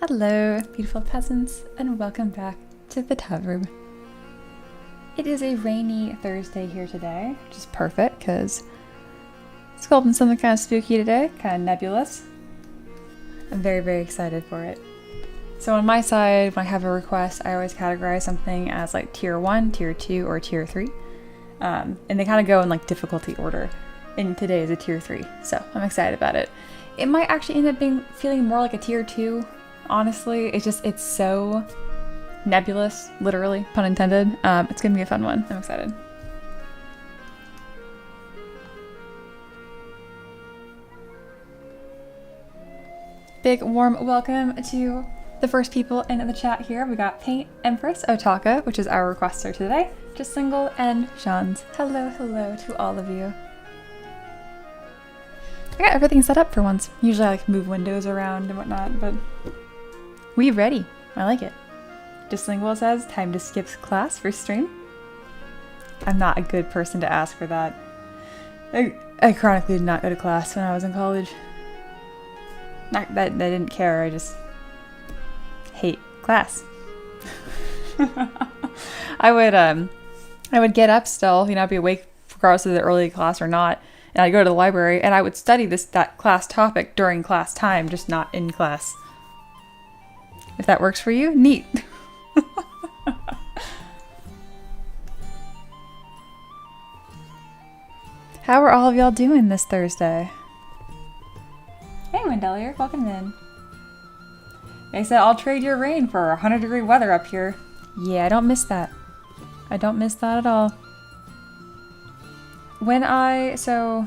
Hello, beautiful peasants, and welcome back to the Taverb. It is a rainy Thursday here today, which is perfect because sculpting something kind of spooky today, kind of nebulous. I'm very, very excited for it. So on my side, when I have a request, I always categorize something as like tier 1, tier 2, or tier 3. And they kind of go in like difficulty order. And today is a tier 3, so I'm excited about it. It might actually end up feeling more like a tier 2. Honestly, it's so nebulous, literally, pun intended. It's gonna be a fun one. I'm excited. Big warm welcome to the first people in the chat here. We got Paint, Empress, Otaka, which is our requester today, Just Single, and Sean's. Hello to all of you. I got everything set up for once. Usually I like move windows around and whatnot, but we ready. I like it. Just Lingual says, time to skip class for stream. I'm not a good person to ask for that. I chronically did not go to class when I was in college. Not that I didn't care, I just hate class. I would get up still, I'd be awake regardless of the early class or not, and I'd go to the library and I would study that class topic during class time, just not in class. If that works for you, neat. How are all of y'all doing this Thursday? Hey Wendelier, welcome in. They said I'll trade your rain for 100-degree weather up here. Yeah, I don't miss that. I don't miss that at all. So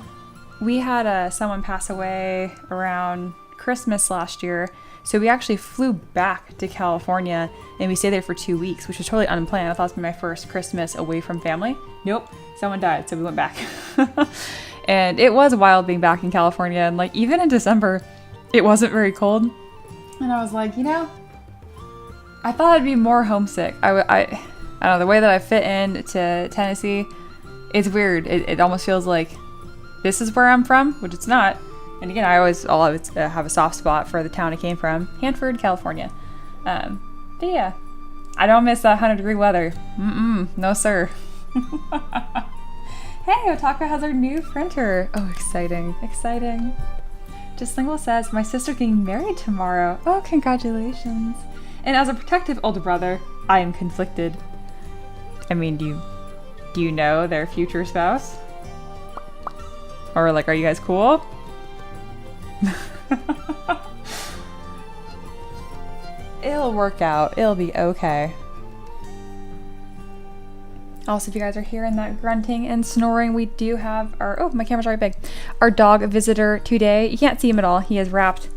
we had someone pass away around Christmas last year. So we actually flew back to California and we stayed there for 2 weeks, which was totally unplanned. I thought it was gonna be my first Christmas away from family. Nope, someone died, so we went back. And it was wild being back in California, and like even in December, it wasn't very cold. And I was like, I thought I'd be more homesick. I don't know, the way that I fit into Tennessee, it's weird. It almost feels like this is where I'm from, which it's not. And again, I always have a soft spot for the town I came from, Hanford, California. But yeah, I don't miss that 100-degree weather. No sir. Hey, Otaka has our new printer. Oh, exciting. Just Lingual says, my sister's getting married tomorrow. Oh, congratulations. And as a protective older brother, I am conflicted. I mean, do you know their future spouse? Or like, are you guys cool? It'll work out. It'll be okay. Also, if you guys are hearing that grunting and snoring, we do have my camera's already big. Our dog visitor today. You can't see him at all. He is wrapped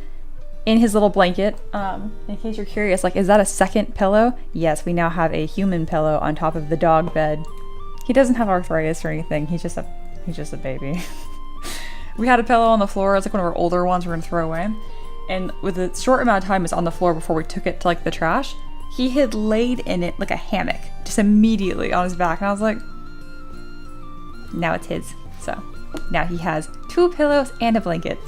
in his little blanket. In case you're curious, like, is that a second pillow? Yes, we now have a human pillow on top of the dog bed. He doesn't have arthritis or anything. He's just a baby. We had a pillow on the floor. It's like one of our older ones we're gonna throw away. And with a short amount of time it was on the floor before we took it to like the trash, he had laid in it like a hammock, just immediately on his back. And I was like, now it's his. So now he has 2 pillows and a blanket.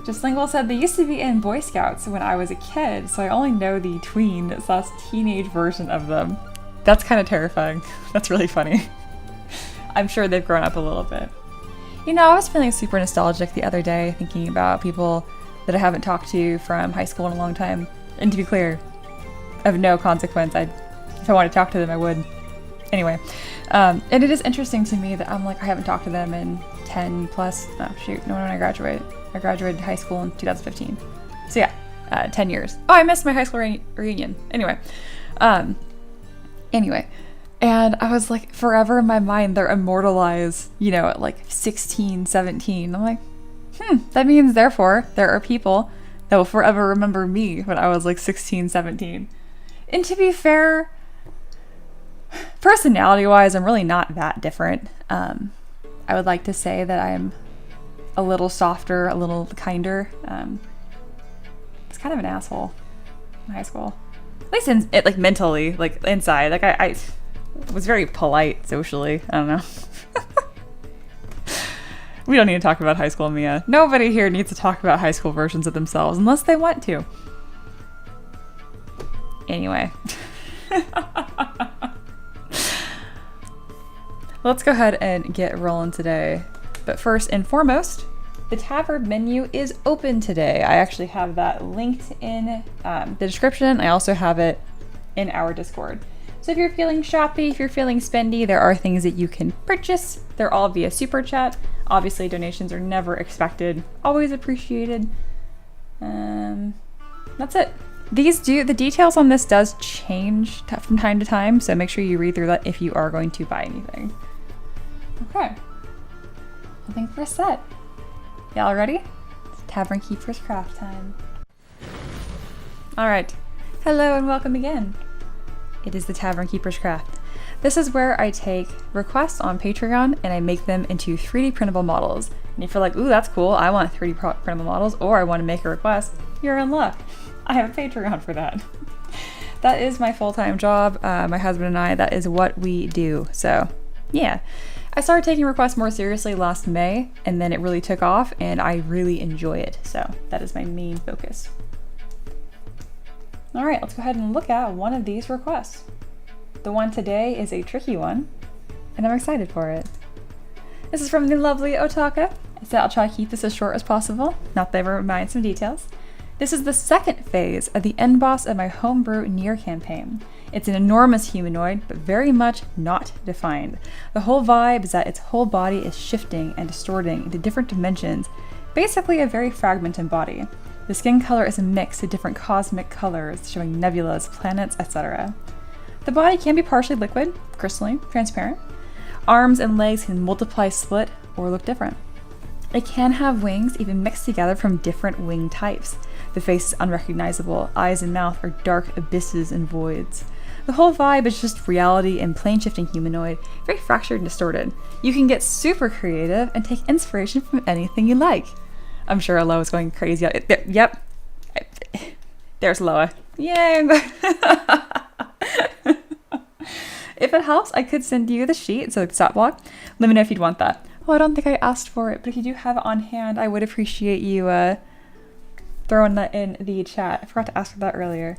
Just Lingual said, they used to be in Boy Scouts when I was a kid, so I only know the tween/teenage version of them. That's kind of terrifying. That's really funny. I'm sure they've grown up a little bit. I was feeling super nostalgic the other day, thinking about people that I haven't talked to from high school in a long time. And to be clear, of no consequence. If I wanted to talk to them, I would. Anyway, and it is interesting to me that I'm like, I haven't talked to them in 10 plus, when I graduated. I graduated high school in 2015. So yeah, 10 years. Oh, I missed my high school reunion. Anyway. And I was like, forever in my mind, they're immortalized, at like 16, 17. I'm like, that means therefore there are people that will forever remember me when I was like 16, 17. And to be fair, personality-wise, I'm really not that different. I would like to say that I'm a little softer, a little kinder. It's kind of an asshole in high school. At least like mentally, like inside. Like I was very polite socially. I don't know. We don't need to talk about high school Mia. Nobody here needs to talk about high school versions of themselves unless they want to. Anyway. Let's go ahead and get rolling today. But first and foremost, the Taverb menu is open today. I actually have that linked in the description. I also have it in our Discord. So if you're feeling shoppy, if you're feeling spendy, there are things that you can purchase. They're all via SuperChat. Obviously, donations are never expected, always appreciated. That's it. The details on this does change from time to time, so make sure you read through that if you are going to buy anything. Okay. I think we're set. Y'all ready? It's Tavern Keeper's craft time. All right. Hello and welcome again. It is the Tavern Keeper's Craft. This is where I take requests on Patreon and I make them into 3D printable models. And if you're like, ooh, that's cool, I want 3D printable models, or I want to make a request, you're in luck. I have a Patreon for that. That is my full-time job. My husband and I, that is what we do. So, yeah. I started taking requests more seriously last May, and then it really took off, and I really enjoy it. So, that is my main focus. All right, let's go ahead and look at one of these requests. The one today is a tricky one, and I'm excited for it. This is from the lovely Otaka. I said I'll try to keep this as short as possible, not that I remind some details. This is the second phase of the end boss of my homebrew Nier campaign. It's an enormous humanoid, but very much not defined. The whole vibe is that its whole body is shifting and distorting into different dimensions, basically a very fragmented body. The skin color is a mix of different cosmic colors, showing nebulas, planets, etc. The body can be partially liquid, crystalline, transparent. Arms and legs can multiply, split, or look different. It can have wings even mixed together from different wing types. The face is unrecognizable, eyes and mouth are dark abysses and voids. The whole vibe is just reality and plane-shifting humanoid, very fractured and distorted. You can get super creative and take inspiration from anything you like. I'm sure Loa is going crazy. Yep. There's Loa. Yay! If it helps, I could send you the sheet, so like the stat block. Let me know if you'd want that. Oh, I don't think I asked for it, but if you do have it on hand, I would appreciate you throwing that in the chat. I forgot to ask for that earlier.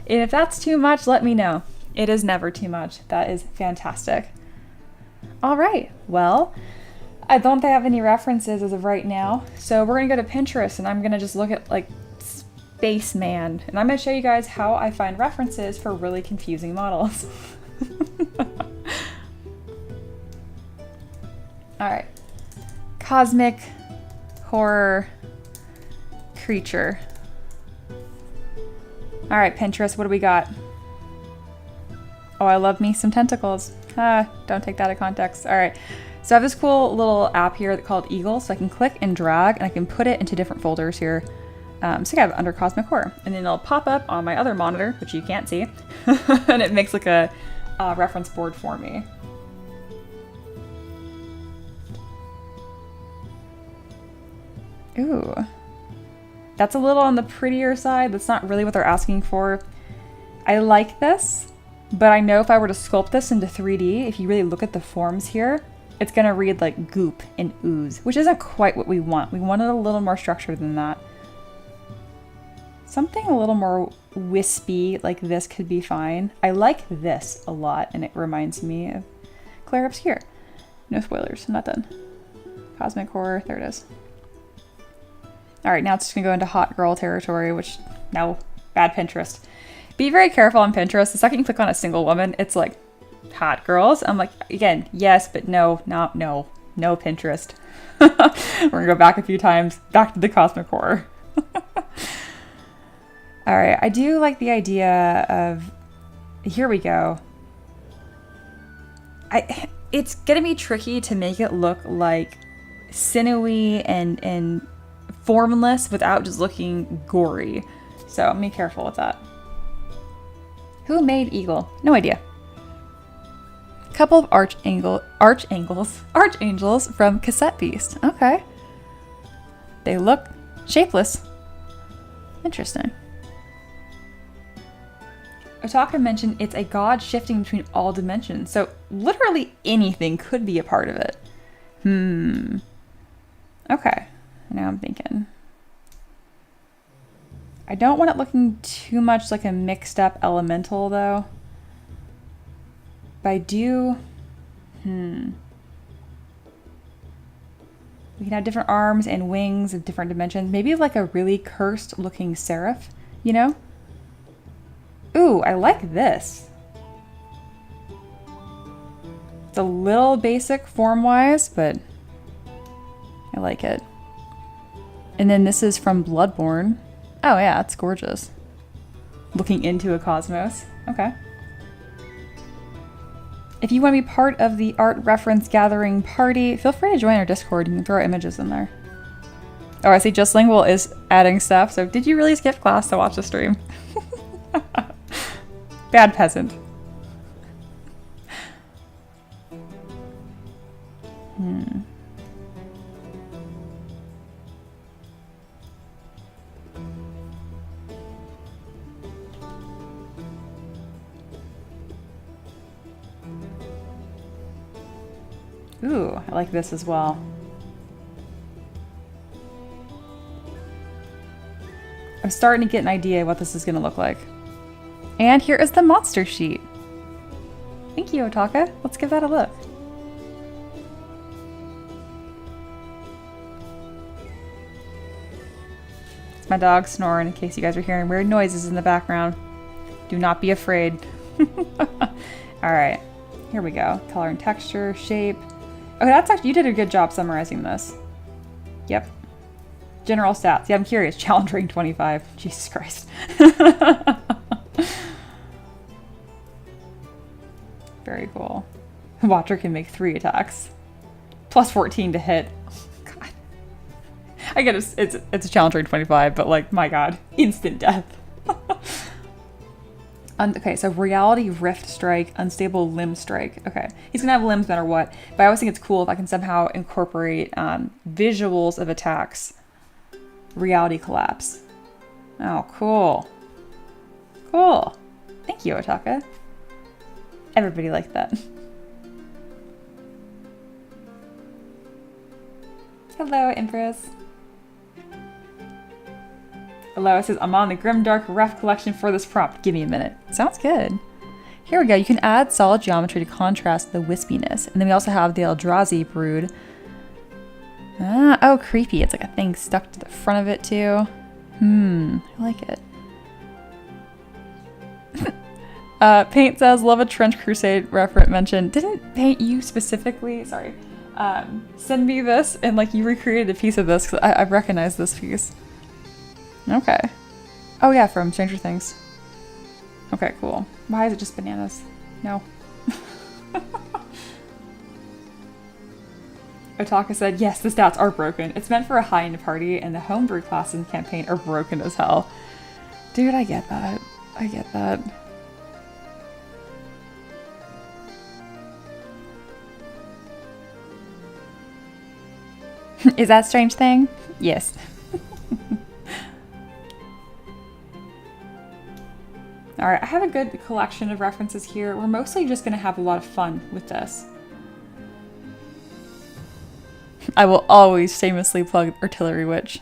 And if that's too much, let me know. It is never too much. That is fantastic. All right, well, I don't have any references as of right now, so we're gonna go to Pinterest and I'm gonna just look at like Spaceman, and I'm gonna show you guys how I find references for really confusing models. All right, cosmic horror creature. All right, Pinterest, what do we got? Oh, I love me some tentacles. Don't take that out of context. All right. So I have this cool little app here called Eagle, so I can click and drag and I can put it into different folders here. So I have it under Cosmic Horror, and then it'll pop up on my other monitor, which you can't see, and it makes like a reference board for me. Ooh, that's a little on the prettier side. That's not really what they're asking for. I like this, but I know if I were to sculpt this into 3D, if you really look at the forms here, it's gonna read like goop and ooze, which isn't quite what we want. We want it a little more structured than that. Something a little more wispy like this could be fine. I like this a lot, and it reminds me of Claire Obscure. No spoilers, I'm not done. Cosmic Horror, there it is. All right, now it's just gonna go into hot girl territory, which, no, bad Pinterest. Be very careful on Pinterest. The second you click on a single woman, it's like, hot girls. I'm like, again, yes, but no Pinterest. We're gonna go back a few times, back to the Cosmic Horror. All right, I do like the idea of, here we go. It's gonna be tricky to make it look like sinewy and formless without just looking gory. So I'm gonna be careful with that. Who made Eagle? No idea. Couple of archangels from Cassette Beast. Okay. They look shapeless. Interesting. Otaka mentioned it's a god shifting between all dimensions, so literally anything could be a part of it. Okay, now I'm thinking. I don't want it looking too much like a mixed up elemental though. But I do, we can have different arms and wings of different dimensions. Maybe like a really cursed looking seraph, you know? Ooh, I like this. It's a little basic form-wise, but I like it. And then this is from Bloodborne. Oh yeah, it's gorgeous. Looking into a cosmos. Okay. If you want to be part of the art reference gathering party, feel free to join our Discord. You can throw images in there. Oh, I see Just Lingual is adding stuff. So did you really skip class to watch the stream? Bad peasant. Ooh, I like this as well. I'm starting to get an idea what this is going to look like. And here is the monster sheet. Thank you, Otaka. Let's give that a look. It's my dog snoring in case you guys are hearing weird noises in the background. Do not be afraid. Alright, here we go. Color and texture, shape. Okay, that's actually, you did a good job summarizing this. Yep. General stats. Yeah, I'm curious. Challenge rank 25. Jesus Christ. Very cool. Watcher can make 3 attacks. Plus 14 to hit. God. I get it's a challenge rank 25, but like, my God. Instant death. Okay, so Reality Rift Strike, Unstable Limb Strike. Okay, he's gonna have limbs no matter what, but I always think it's cool if I can somehow incorporate visuals of attacks. Reality Collapse. Oh, cool. Cool. Thank you, Otaka. Everybody liked that. Hello, Empress. Aloha says, I'm on the Grimdark Ref collection for this prompt. Give me a minute. Sounds good. Here we go. You can add solid geometry to contrast the wispiness. And then we also have the Eldrazi brood. Oh, creepy. It's like a thing stuck to the front of it too. I like it. Paint says, love a Trench Crusade reference mention. Didn't Paint you specifically, sorry, send me this and like you recreated a piece of this because I recognize this piece. Okay. Oh yeah, from Stranger Things. Okay, cool. Why is it just bananas? No. Otaka said, yes, the stats are broken. It's meant for a high-end party, and the homebrew classes and campaign are broken as hell. Dude, I get that. I get that. Is that a strange thing? Yes. Alright, I have a good collection of references here. We're mostly just going to have a lot of fun with this. I will always shamelessly plug Artillery Witch.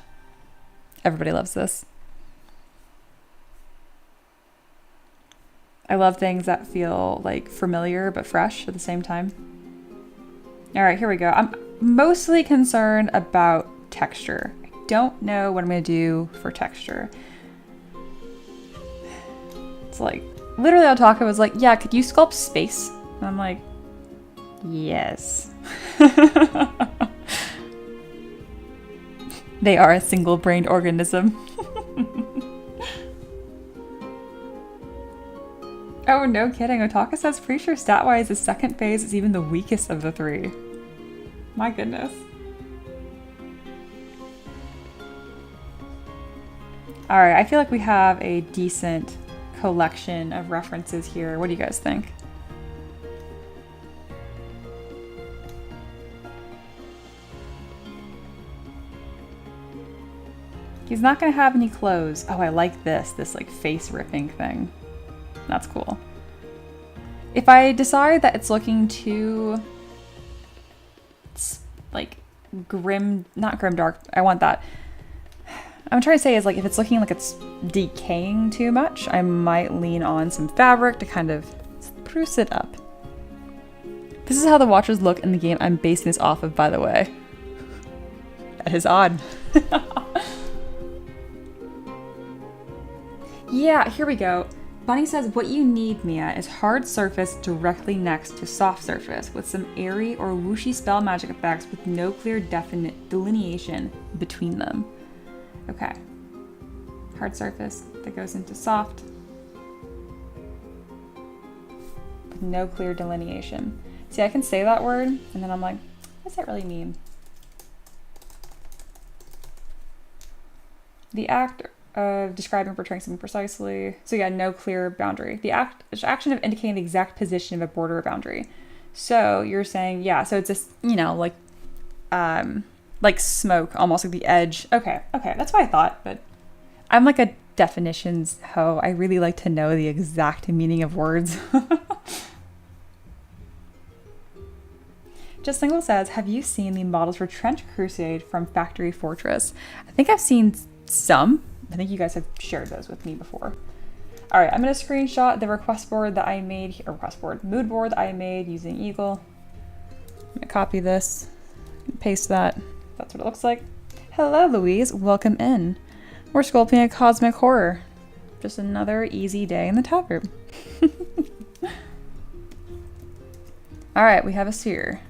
Everybody loves this. I love things that feel like familiar but fresh at the same time. Alright, here we go. I'm mostly concerned about texture. I don't know what I'm going to do for texture. It's like, literally Otaka was like, yeah, could you sculpt space? And I'm like, yes. They are a single-brained organism. Oh, no kidding. Otaka says, pretty sure stat-wise, the second phase is even the weakest of the 3. My goodness. Alright, I feel like we have a decent collection of references here. What do you guys think? He's not going to have any clothes. Oh, I like this like face ripping thing. That's cool. If I decide that it's looking too like not grim dark. I want that. I'm trying to say is like if it's looking like it's decaying too much, I might lean on some fabric to kind of spruce it up. This is how the watchers look in the game I'm basing this off of, by the way. That is odd. Yeah, here we go. Bunny says, what you need, Mia, is hard surface directly next to soft surface with some airy or whooshy spell magic effects with no clear definite delineation between them. Okay. Hard surface that goes into soft with no clear delineation. See, I can say that word and then I'm like, what does that really mean? The act of describing or portraying something precisely. So yeah, no clear boundary. The action of indicating the exact position of a border or boundary. So you're saying, yeah, so it's just, you know, like smoke, almost like the edge. Okay, that's what I thought, but I'm like a definitions hoe. I really like to know the exact meaning of words. Just Single says, have you seen the models for Trench Crusade from Factory Fortress? I think I've seen some. I think you guys have shared those with me before. All right, I'm gonna screenshot the request board that I made, mood board that I made using Eagle. I'm gonna copy this, paste that. That's what it looks like. Hello, Louise, welcome in. We're sculpting a cosmic horror. Just another easy day in the Taverb. All right, we have a sphere.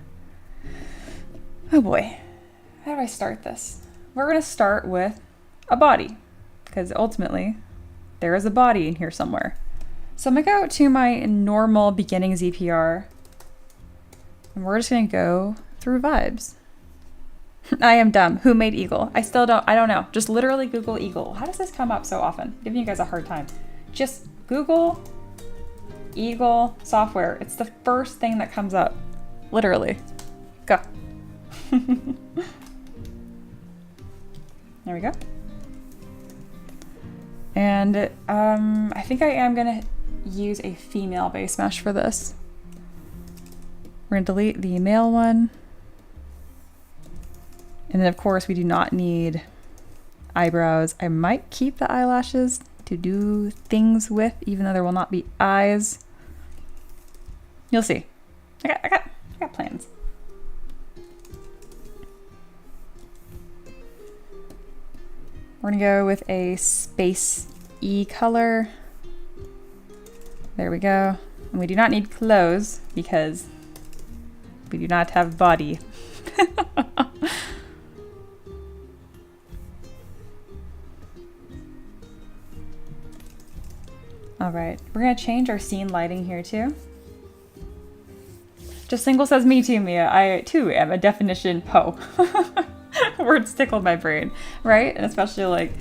Oh boy, how do I start this? We're gonna start with a body, because ultimately there is a body in here somewhere. So I'm gonna go to my normal beginning ZPR and we're just gonna go through vibes. I am dumb. Who made Eagle? I don't know. Just literally Google Eagle. How does this come up so often? I'm giving you guys a hard time. Just Google Eagle software. It's the first thing that comes up. Literally. Go. There we go. And I think I am gonna use a female base mesh for this. We're gonna delete the male one. And then of course we do not need eyebrows. I might keep the eyelashes to do things with, even though there will not be eyes. You'll see. I got plans. We're gonna go with a space E color. There we go. And we do not need clothes because we do not have body. All right, we're gonna change our scene lighting here too. Just Single says, me too, Mia. I too am a definition po. Words tickled my brain, right? And especially like,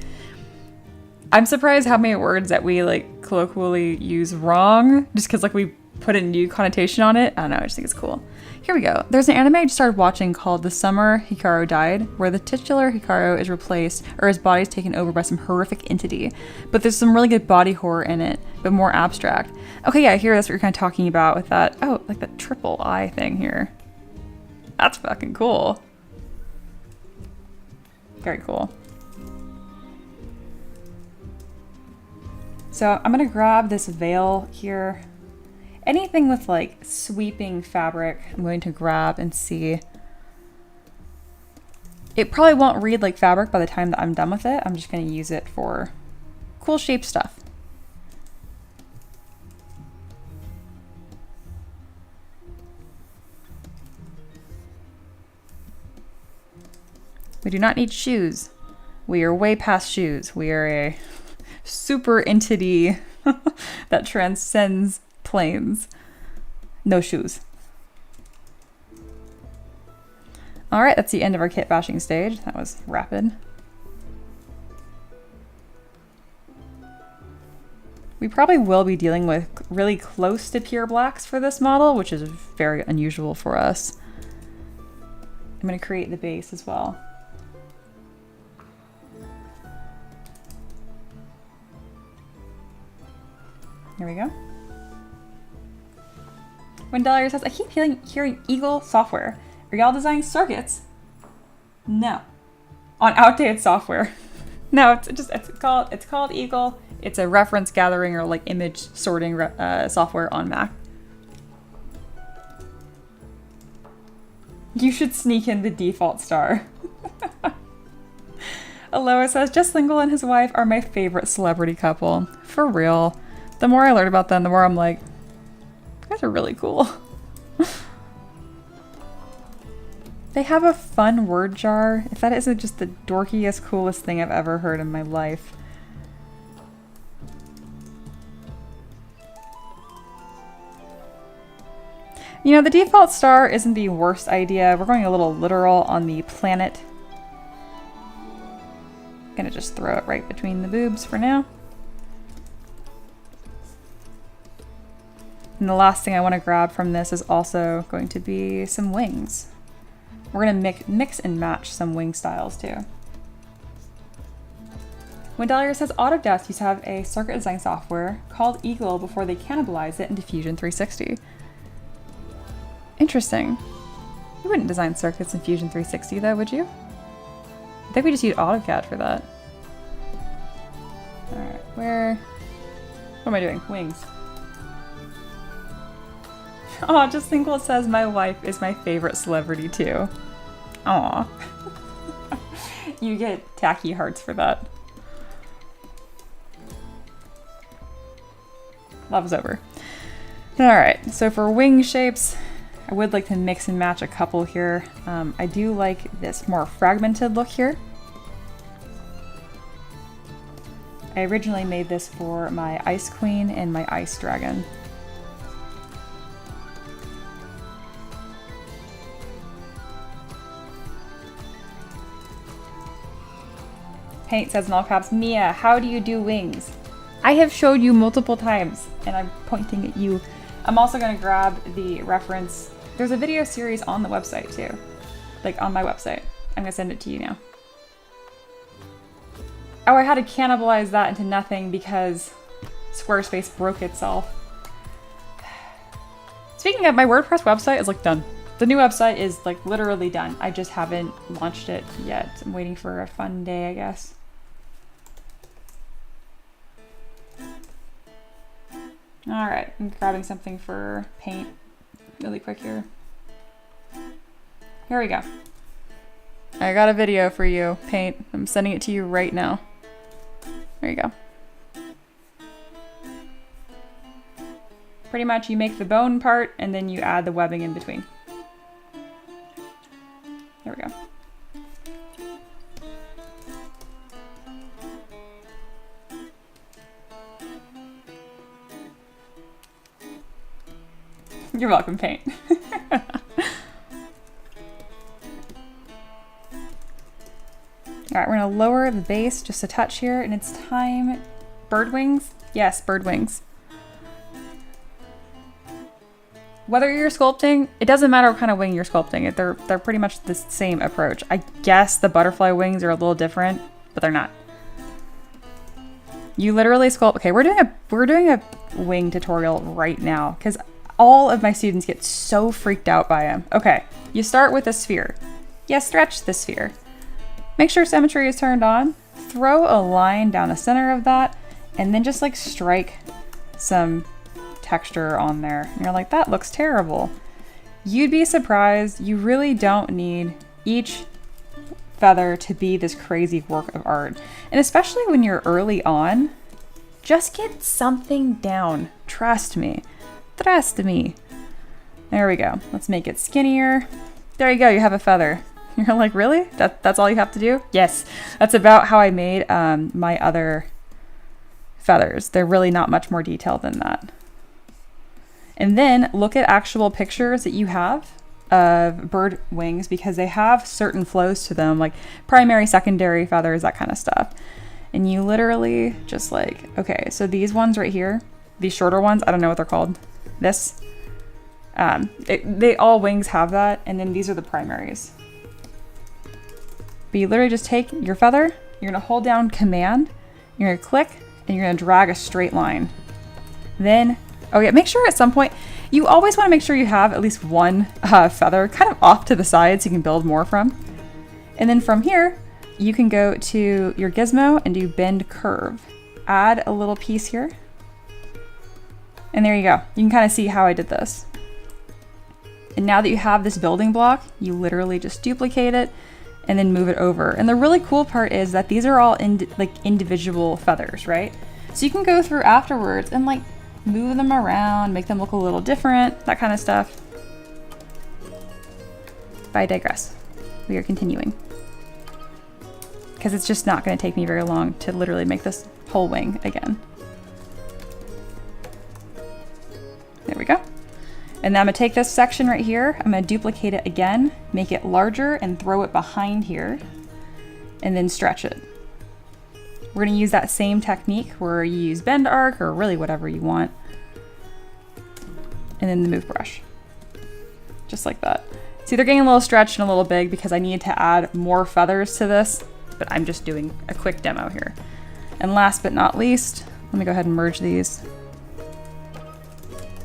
I'm surprised how many words that we like colloquially use wrong just because like we put a new connotation on it. I don't know, I just think it's cool. Here we go. There's an anime I just started watching called The Summer Hikaru Died, where the titular Hikaru is replaced or his body is taken over by some horrific entity. But there's some really good body horror in it, but more abstract. Okay, yeah, here that's what you're kind of talking about with that, oh, like that triple eye thing here. That's fucking cool. Very cool. So I'm gonna grab this veil here. Anything with like sweeping fabric, I'm going to grab and see. It probably won't read like fabric by the time that I'm done with it. I'm just gonna use it for cool shape stuff. We do not need shoes. We are way past shoes. We are a super entity that transcends planes. No shoes. All right, that's the end of our kit bashing stage. That was rapid. We probably will be dealing with really close to pure blacks for this model, which is very unusual for us. I'm going to create the base as well. Here we go. When Dahlia says, I keep hearing Eagle software. Are y'all designing circuits? No. On outdated software. No, it's called Eagle. It's a reference gathering or like image sorting software on Mac. You should sneak in the default star. Aloha says, Just Lingle and his wife are my favorite celebrity couple. For real. The more I learn about them, the more I'm like, you guys are really cool. They have a fun word jar. If that isn't just the dorkiest, coolest thing I've ever heard in my life. You know, the default star isn't the worst idea. We're going a little literal on the planet. Gonna just throw it right between the boobs for now. And the last thing I want to grab from this is also going to be some wings. We're gonna mix and match some wing styles too. Wendelia says Autodesk used to have a circuit design software called Eagle before they cannibalized it into Fusion 360. Interesting. You wouldn't design circuits in Fusion 360 though, would you? I think we just use AutoCAD for that. Alright, what am I doing? Wings. Oh, Just Lingle says my wife is my favorite celebrity too. Aw. You get tacky hearts for that. Love's over. Alright, so for wing shapes, I would like to mix and match a couple here. I do like this more fragmented look here. I originally made this for my Ice Queen and my Ice Dragon. Paint says in all caps, Mia, how do you do wings? I have showed you multiple times and I'm pointing at you. I'm also going to grab the reference. There's a video series on the website too. Like on my website. I'm going to send it to you now. Oh, I had to cannibalize that into nothing because Squarespace broke itself. Speaking of, my WordPress website is like done. The new website is like literally done. I just haven't launched it yet. I'm waiting for a fun day, I guess. All right, I'm grabbing something for paint really quick here. Here we go. I got a video for you, Paint. I'm sending it to you right now. There you go. Pretty much you make the bone part and then you add the webbing in between. There we go. You're welcome, Paint. All right, we're gonna lower the base just a touch here, and it's time. Bird wings? Yes, bird wings. Whether you're sculpting, it doesn't matter what kind of wing you're sculpting. They're pretty much the same approach. I guess the butterfly wings are a little different, but they're not. You literally sculpt. Okay, we're doing a wing tutorial right now because all of my students get so freaked out by them. Okay, you start with a sphere. Yeah, stretch the sphere. Make sure symmetry is turned on. Throw a line down the center of that, and then just like strike some texture on there. And you're like, that looks terrible. You'd be surprised. You really don't need each feather to be this crazy work of art. And especially when you're early on, just get something down. Trust me. Trust me. There we go. Let's make it skinnier. There you go. You have a feather. You're like, really? That's all you have to do? Yes. That's about how I made my other feathers. They're really not much more detailed than that. And then look at actual pictures that you have of bird wings because they have certain flows to them, like primary, secondary feathers, that kind of stuff. And you literally just like, okay, so these ones right here, these shorter ones, I don't know what they're called. This, they all wings have that. And then these are the primaries. But you literally just take your feather, you're gonna hold down Command, you're gonna click, and you're gonna drag a straight line. Then, oh yeah, make sure at some point, you always wanna make sure you have at least one feather kind of off to the side so you can build more from. And then from here, you can go to your gizmo and do bend curve. Add a little piece here. And there you go. You can kind of see how I did this. And now that you have this building block, you literally just duplicate it and then move it over. And the really cool part is that these are all like individual feathers, right? So you can go through afterwards and like move them around, make them look a little different, that kind of stuff. But I digress. We are continuing. Because it's just not going to take me very long to literally make this whole wing again. There we go. And then I'm gonna take this section right here, I'm gonna duplicate it again, make it larger and throw it behind here, and then stretch it. We're gonna use that same technique where you use bend arc or really whatever you want. And then the move brush. Just like that. See, they're getting a little stretched and a little big because I need to add more feathers to this, but I'm just doing a quick demo here. And last but not least, let me go ahead and merge these.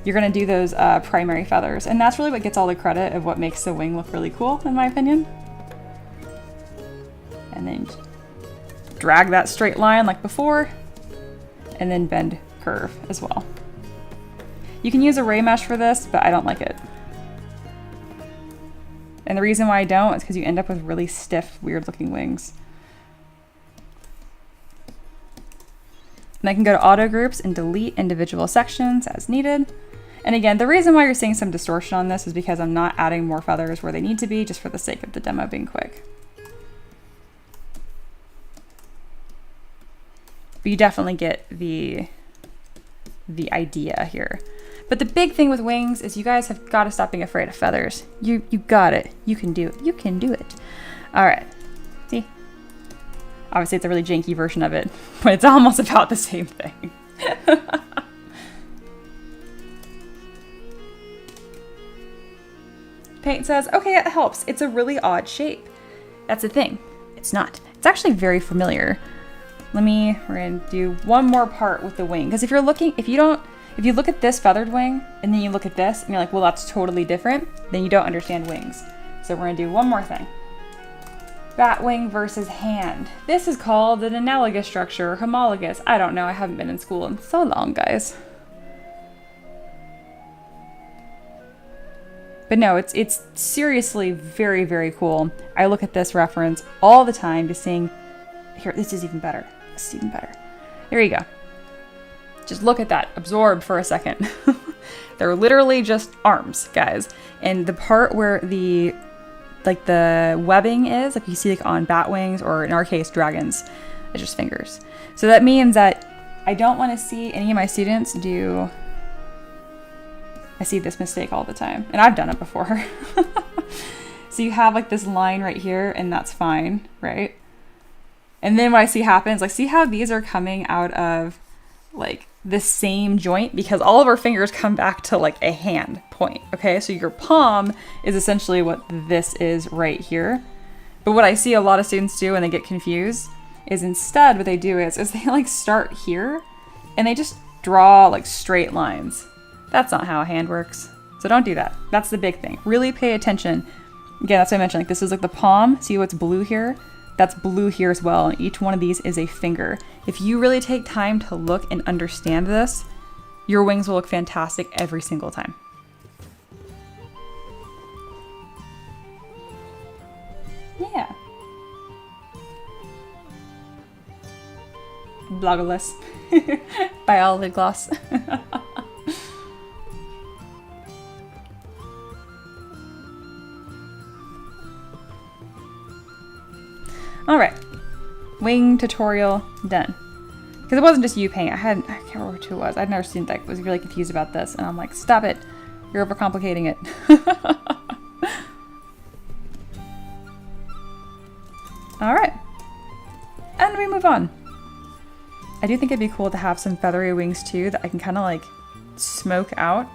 You're gonna do those primary feathers. And that's really what gets all the credit of what makes the wing look really cool, in my opinion. And then drag that straight line like before, and then bend curve as well. You can use a ray mesh for this, but I don't like it. And the reason why I don't is because you end up with really stiff, weird looking wings. And I can go to auto groups and delete individual sections as needed. And again, the reason why you're seeing some distortion on this is because I'm not adding more feathers where they need to be, just for the sake of the demo being quick. But you definitely get the idea here. But the big thing with wings is you guys have got to stop being afraid of feathers. You got it. You can do it. You can do it. All right. See? Obviously, it's a really janky version of it, but it's almost about the same thing. Paint says, okay, it helps. It's a really odd shape. That's the thing. It's not. It's actually very familiar. We're gonna do one more part with the wing. Because if you look at this feathered wing, and then you look at this, and you're like, well, that's totally different, then you don't understand wings. So we're gonna do one more thing. Bat wing versus hand. This is called an analogous structure, homologous. I don't know, I haven't been in school in so long, guys. But no, it's seriously very, very cool. I look at this reference all the time to seeing, here, this is even better. This is even better. There you go. Just look at that, absorb for a second. They're literally just arms, guys. And the part where the webbing is, like you see like on bat wings, or in our case, dragons, it's just fingers. So that means that I don't want to see any of my students do, I see this mistake all the time, and I've done it before. So you have like this line right here, and that's fine, right? And then what I see happens, like see how these are coming out of like the same joint, because all of our fingers come back to like a hand point, okay? So your palm is essentially what this is right here. But what I see a lot of students do when they get confused is instead what they do is they like start here and they just draw like straight lines. That's not how a hand works. So don't do that. That's the big thing. Really pay attention. Again, that's what I mentioned. Like this is like the palm. See what's blue here? That's blue here as well. And each one of these is a finger. If you really take time to look and understand this, your wings will look fantastic every single time. Yeah. Blogless. By all lid gloss. All right, wing tutorial done. Because it wasn't just you paint. I can't remember who it was. I'd never seen that. Was really confused about this, and I'm like, stop it, you're overcomplicating it. All right, and we move on. I do think it'd be cool to have some feathery wings too that I can kind of like smoke out.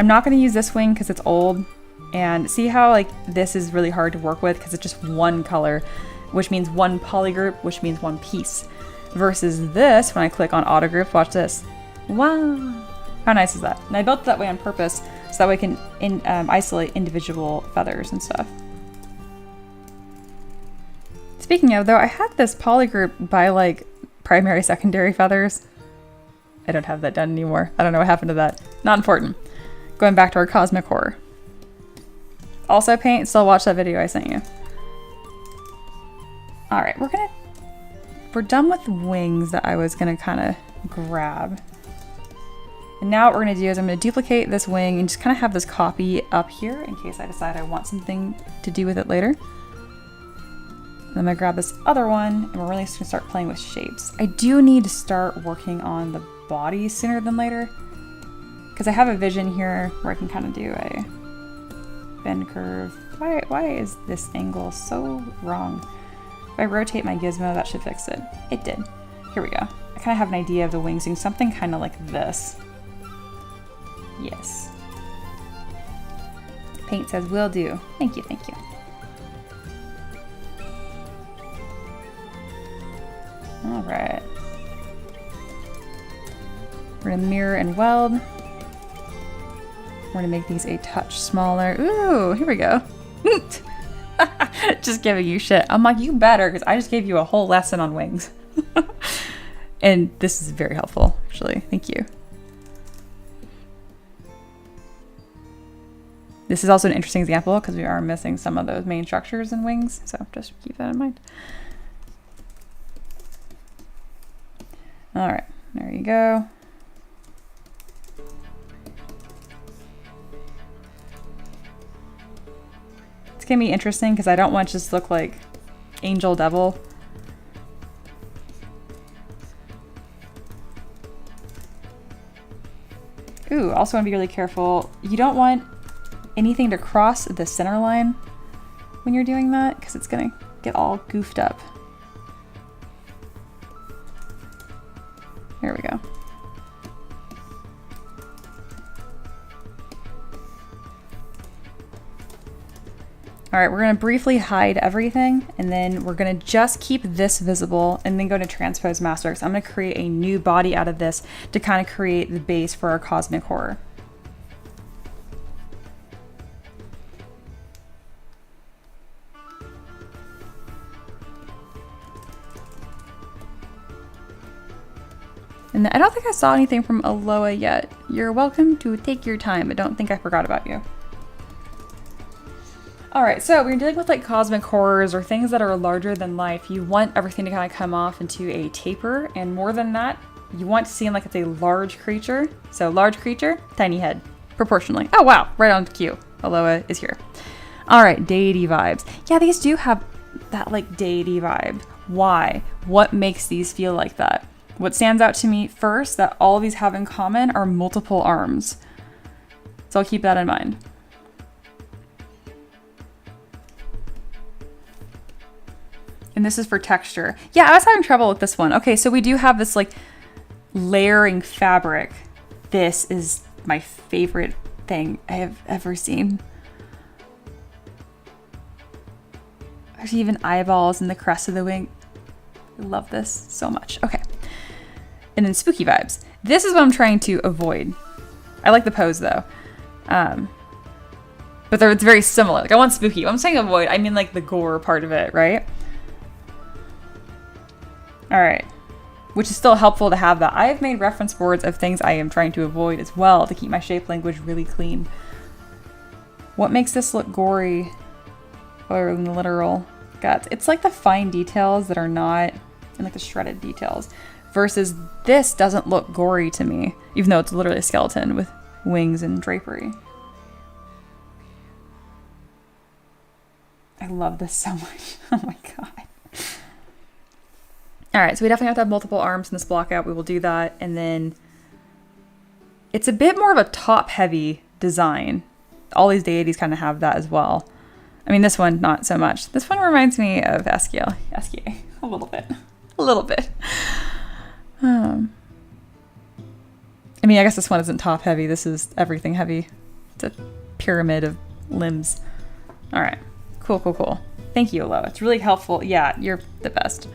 I'm not going to use this wing because it's old, and see how like this is really hard to work with because it's just one color, which means one polygroup, which means one piece. Versus this, when I click on auto groups, watch this. Wow, how nice is that? And I built it that way on purpose, so that way I can isolate individual feathers and stuff. Speaking of, though, I had this polygroup by like primary, secondary feathers. I don't have that done anymore. I don't know what happened to that. Not important. Going back to our cosmic horror. Also paint, still watch that video I sent you. All right, we're done with wings that I was gonna kind of grab. And now what we're gonna do is I'm gonna duplicate this wing and just kind of have this copy up here in case I decide I want something to do with it later. And I'm gonna grab this other one and we're really just gonna start playing with shapes. I do need to start working on the body sooner than later because I have a vision here where I can kind of do a bend curve. Why is this angle so wrong? If I rotate my gizmo, that should fix it. It did. Here we go. I kind of have an idea of the wings doing something kind of like this. Yes. Paint says will do. Thank you, thank you. All right. We're gonna mirror and weld. We're gonna make these a touch smaller. Ooh, here we go. Just giving you shit. I'm like, you better, because I just gave you a whole lesson on wings. And this is very helpful, actually. Thank you. This is also an interesting example because we are missing some of those main structures in wings, so just keep that in mind. All right, there you go. It's gonna be interesting because I don't want it to just look like Angel Devil. Ooh, also want to be really careful. You don't want anything to cross the center line when you're doing that because it's gonna get all goofed up. There we go. All right, we're gonna briefly hide everything and then we're gonna just keep this visible and then go to transpose master. So I'm gonna create a new body out of this to kind of create the base for our cosmic horror. And I don't think I saw anything from Aloha yet. You're welcome to take your time. I don't think I forgot about you. All right, so we're dealing with like cosmic horrors or things that are larger than life. You want everything to kind of come off into a taper, and more than that, you want to seem like it's a large creature. So large creature, tiny head, proportionally. Oh wow, right on cue. Aloha is here. All right, deity vibes. Yeah, these do have that like deity vibe. Why? What makes these feel like that? What stands out to me first that all of these have in common are multiple arms. So I'll keep that in mind. And this is for texture. Yeah, I was having trouble with this one. Okay, so we do have this like layering fabric. This is my favorite thing I have ever seen. There's even eyeballs in the crest of the wing. I love this so much. Okay. And then spooky vibes. This is what I'm trying to avoid. I like the pose though. But it's very similar. Like I want spooky. When I'm saying avoid, I mean like the gore part of it, right? All right, which is still helpful to have that. I've made reference boards of things I am trying to avoid as well to keep my shape language really clean. What makes this look gory or than the literal guts? It's like the fine details that are not, and like the shredded details, versus this doesn't look gory to me, even though it's literally a skeleton with wings and drapery. I love this so much. Oh my God. All right, so we definitely have to have multiple arms in this block out. We will do that. And then it's a bit more of a top-heavy design. All these deities kind of have that as well. I mean, this one, not so much. This one reminds me of Eskiel. A little bit. A little bit. I mean, I guess this one isn't top-heavy. This is everything heavy. It's a pyramid of limbs. All right. Cool, cool, cool. Thank you, Aloha. It's really helpful. Yeah, you're the best.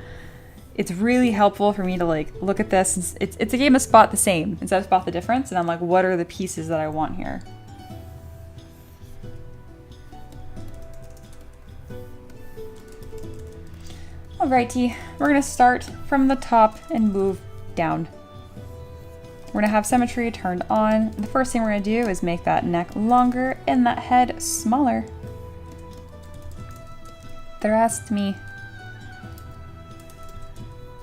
It's really helpful for me to like look at this. It's a game of spot the same instead of spot the difference. And I'm like, what are the pieces that I want here? Alrighty, we're gonna start from the top and move down. We're gonna have symmetry turned on. The first thing we're gonna do is make that neck longer and that head smaller. Trust me.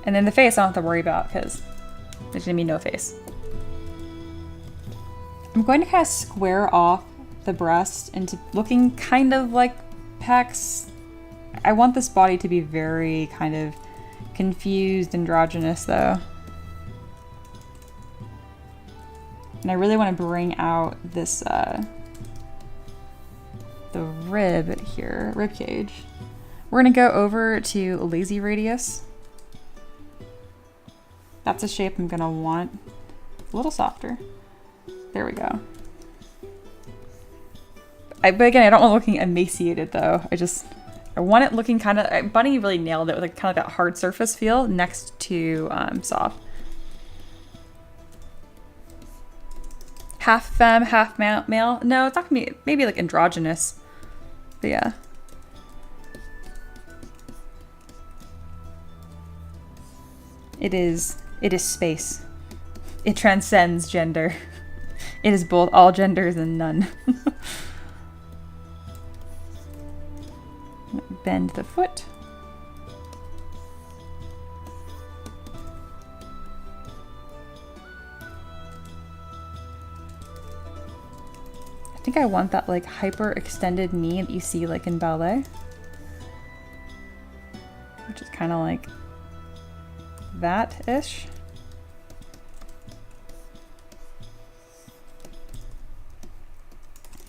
And then the face I don't have to worry about because there's gonna be no face. I'm going to kind of square off the breast into looking kind of like pecs. I want this body to be very kind of confused, androgynous though. And I really want to bring out this, the rib here, rib cage. We're gonna go over to lazy radius. That's a shape I'm gonna want. It's a little softer. There we go. But again, I don't want it looking emaciated though. I want it looking kind of, Bunny really nailed it with like kind of that hard surface feel next to soft. Half femme, half male. No, it's not gonna be, maybe like androgynous. But yeah. It is space. It transcends gender. It is both all genders and none. Bend the foot. I think I want that like hyper extended knee that you see like in ballet. Which is kind of like that-ish.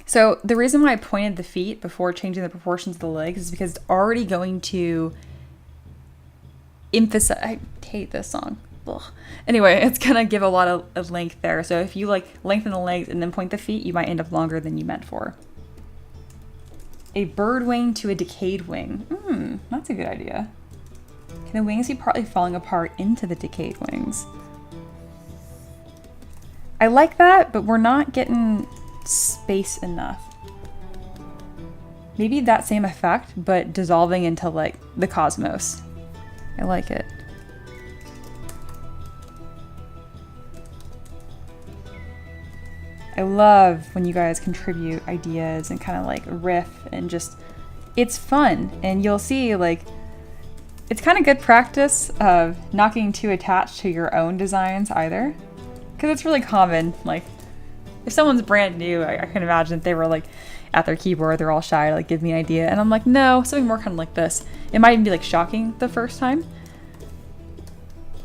So the reason why I pointed the feet before changing the proportions of the legs is because it's already going to emphasize, I hate this song. Ugh. Anyway, it's gonna give a lot of length there. So if you like lengthen the legs and then point the feet, you might end up longer than you meant for. A bird wing to a decayed wing. That's a good idea. Can the wings be partly falling apart into the decayed wings? I like that, but we're not getting space enough. Maybe that same effect, but dissolving into like the cosmos. I like it. I love when you guys contribute ideas and kind of like riff and just, it's fun. And you'll see like, it's kind of good practice of not getting too attached to your own designs either. Because it's really common, like, if someone's brand new, I can imagine if they were like at their keyboard, they're all shy to like give me an idea. And I'm like, no, something more kind of like this. It might even be like shocking the first time.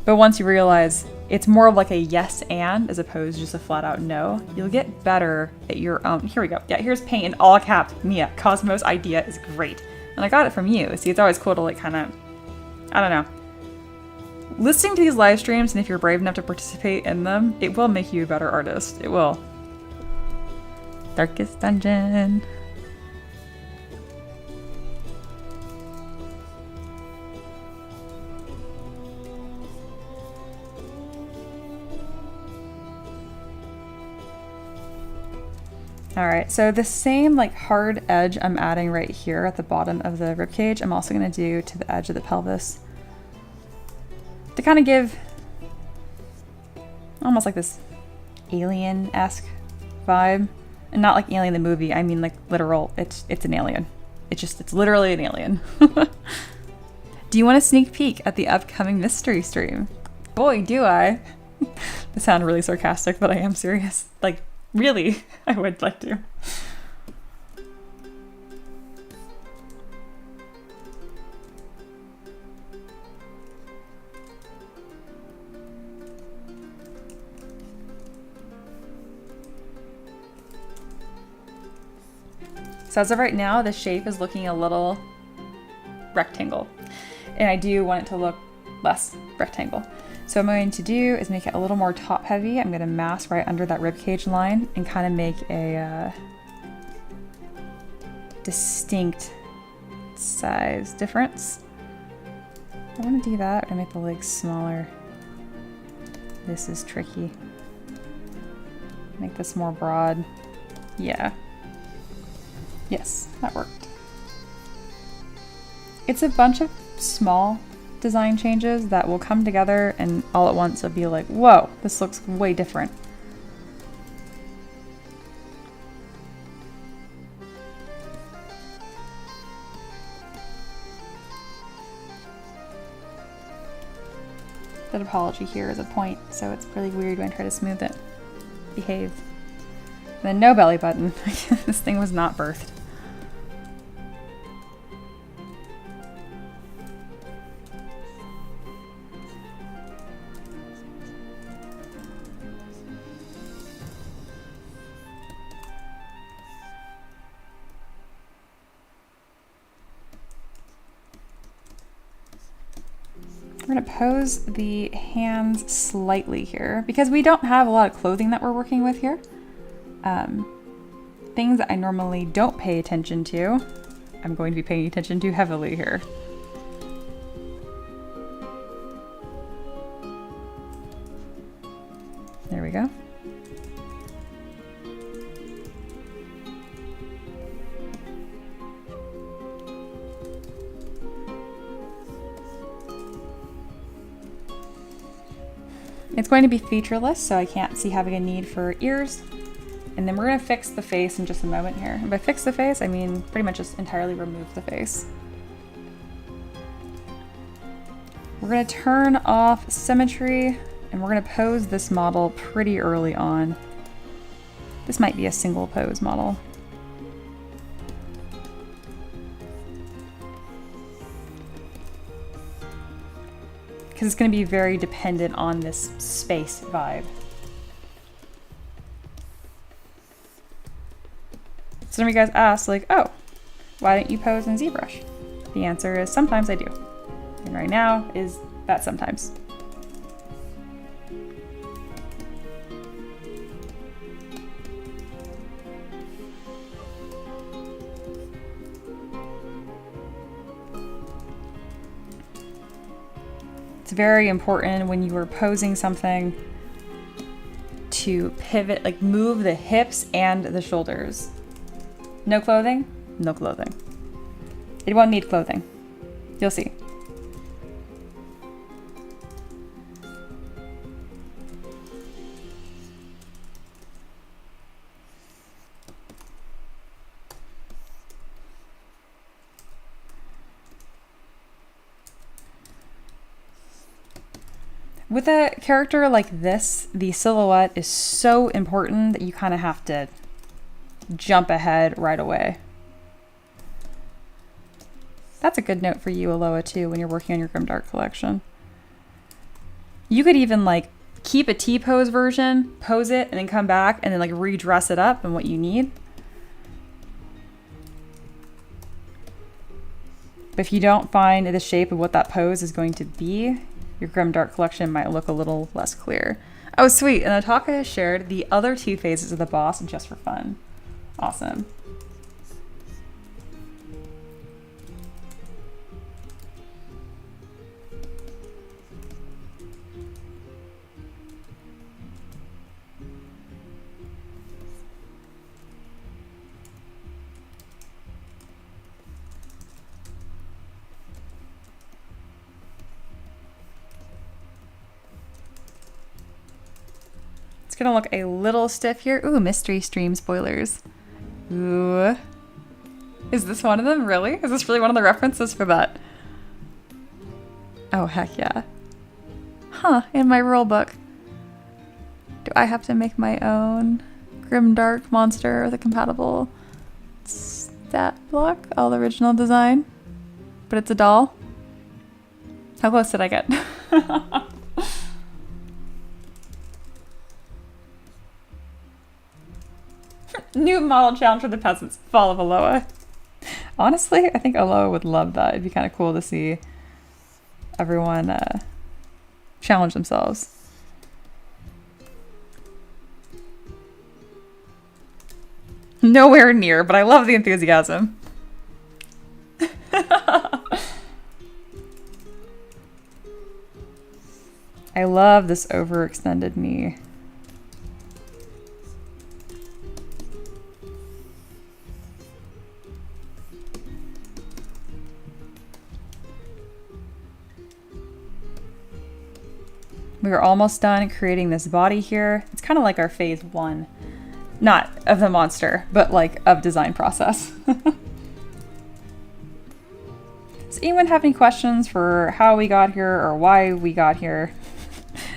But once you realize it's more of like a yes and as opposed to just a flat out no, you'll get better at your own. Here we go. Yeah, here's paint in all caps. Mia, Cosmos idea is great. And I got it from you. See, it's always cool to like kind of, I don't know. Listening to these live streams, and if you're brave enough to participate in them, it will make you a better artist. It will. Darkest Dungeon. Alright, so the same like hard edge I'm adding right here at the bottom of the ribcage, I'm also going to do to the edge of the pelvis. To kind of give almost like this alien-esque vibe. And not like Alien the movie, I mean like literal, it's an alien. It's literally an alien. Do you want a sneak peek at the upcoming mystery stream? Boy, do I. This sounds really sarcastic, but I am serious. Like, really, I would like to. So as of right now, the shape is looking a little rectangle. And I do want it to look less rectangle. So what I'm going to do is make it a little more top heavy. I'm going to mask right under that ribcage line and kind of make a distinct size difference. I want to do that or make the legs smaller. This is tricky. Make this more broad. Yeah. Yes, that worked. It's a bunch of small design changes that will come together and all at once it'll be like, whoa, this looks way different. The topology here is a point, so it's really weird when I try to smooth it. Behave. And then no belly button. This thing was not birthed. We're gonna pose the hands slightly here because we don't have a lot of clothing that we're working with here. Things that I normally don't pay attention to, I'm going to be paying attention to heavily here. There we go. It's going to be featureless, so I can't see having a need for ears. And then we're going to fix the face in just a moment here. And by fix the face, I mean pretty much just entirely remove the face. We're going to turn off symmetry, and we're going to pose this model pretty early on. This might be a single pose model. Because it's going to be very dependent on this space vibe. Some of you guys asked, like, oh, why don't you pose in ZBrush? The answer is sometimes I do. And right now is that sometimes. It's very important when you are posing something to pivot, like move the hips and the shoulders. No clothing? No clothing. It won't need clothing. You'll see. With a character like this, the silhouette is so important that you kind of have to jump ahead right away. That's a good note for you, Aloha, too, when you're working on your Grimdark collection. You could even like keep a T-pose version, pose it, and then come back and then like redress it up and what you need. But if you don't find the shape of what that pose is going to be, your Grimdark collection might look a little less clear. Oh, sweet. And Ataka has shared the other two phases of the boss just for fun. Awesome. It's gonna look a little stiff here. Ooh, mystery stream spoilers. Ooh. Is this one of them, really? Is this really one of the references for that? Oh, heck yeah. Huh, in my rule book. Do I have to make my own Grimdark monster with a compatible stat block? All original design. But it's a doll? How close did I get? New model challenge for the peasants. Fall of Aloha. Honestly, I think Aloha would love that. It'd be kind of cool to see everyone challenge themselves. Nowhere near, but I love the enthusiasm. I love this overextended knee. We were almost done creating this body here. It's kind of like our phase 1. Not of the monster, but like of design process. Does anyone have any questions for how we got here or why we got here?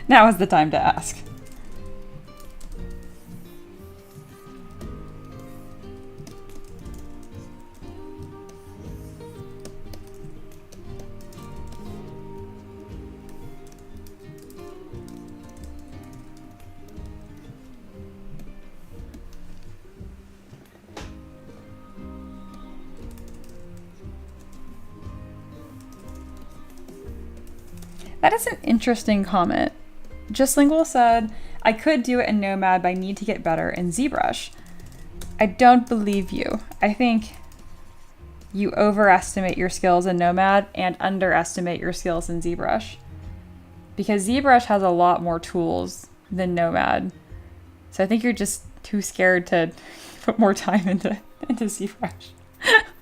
Now is the time to ask. That is an interesting comment. Justlingual said, I could do it in Nomad, but I need to get better in ZBrush. I don't believe you. I think you overestimate your skills in Nomad and underestimate your skills in ZBrush. Because ZBrush has a lot more tools than Nomad. So I think you're just too scared to put more time into ZBrush.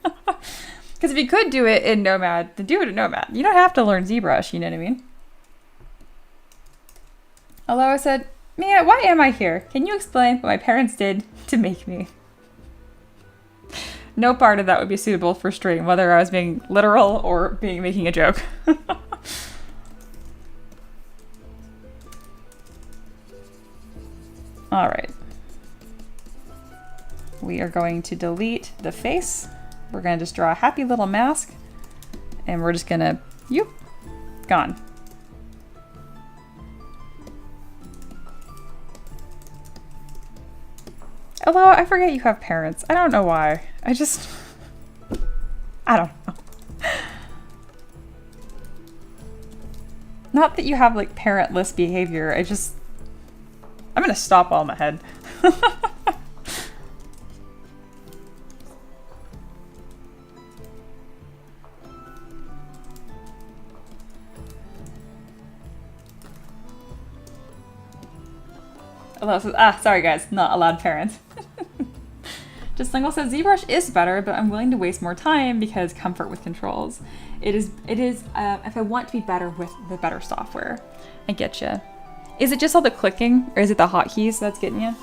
Because if you could do it in Nomad, then do it in Nomad. You don't have to learn ZBrush, you know what I mean? Although I said, Mia, why am I here? Can you explain what my parents did to make me? No part of that would be suitable for stream, whether I was being literal or making a joke. All right. We are going to delete the face. We're going to just draw a happy little mask. And we're just going to, gone. Although I forget you have parents. I don't know why. I don't know. Not that you have like parentless behavior. I'm gonna stop while I'm ahead. Sorry guys, not allowed parents. Justlingual says ZBrush is better, but I'm willing to waste more time because comfort with controls. It is. If I want to be better with the better software, I get you. Is it just all the clicking, or is it the hotkeys that's getting you?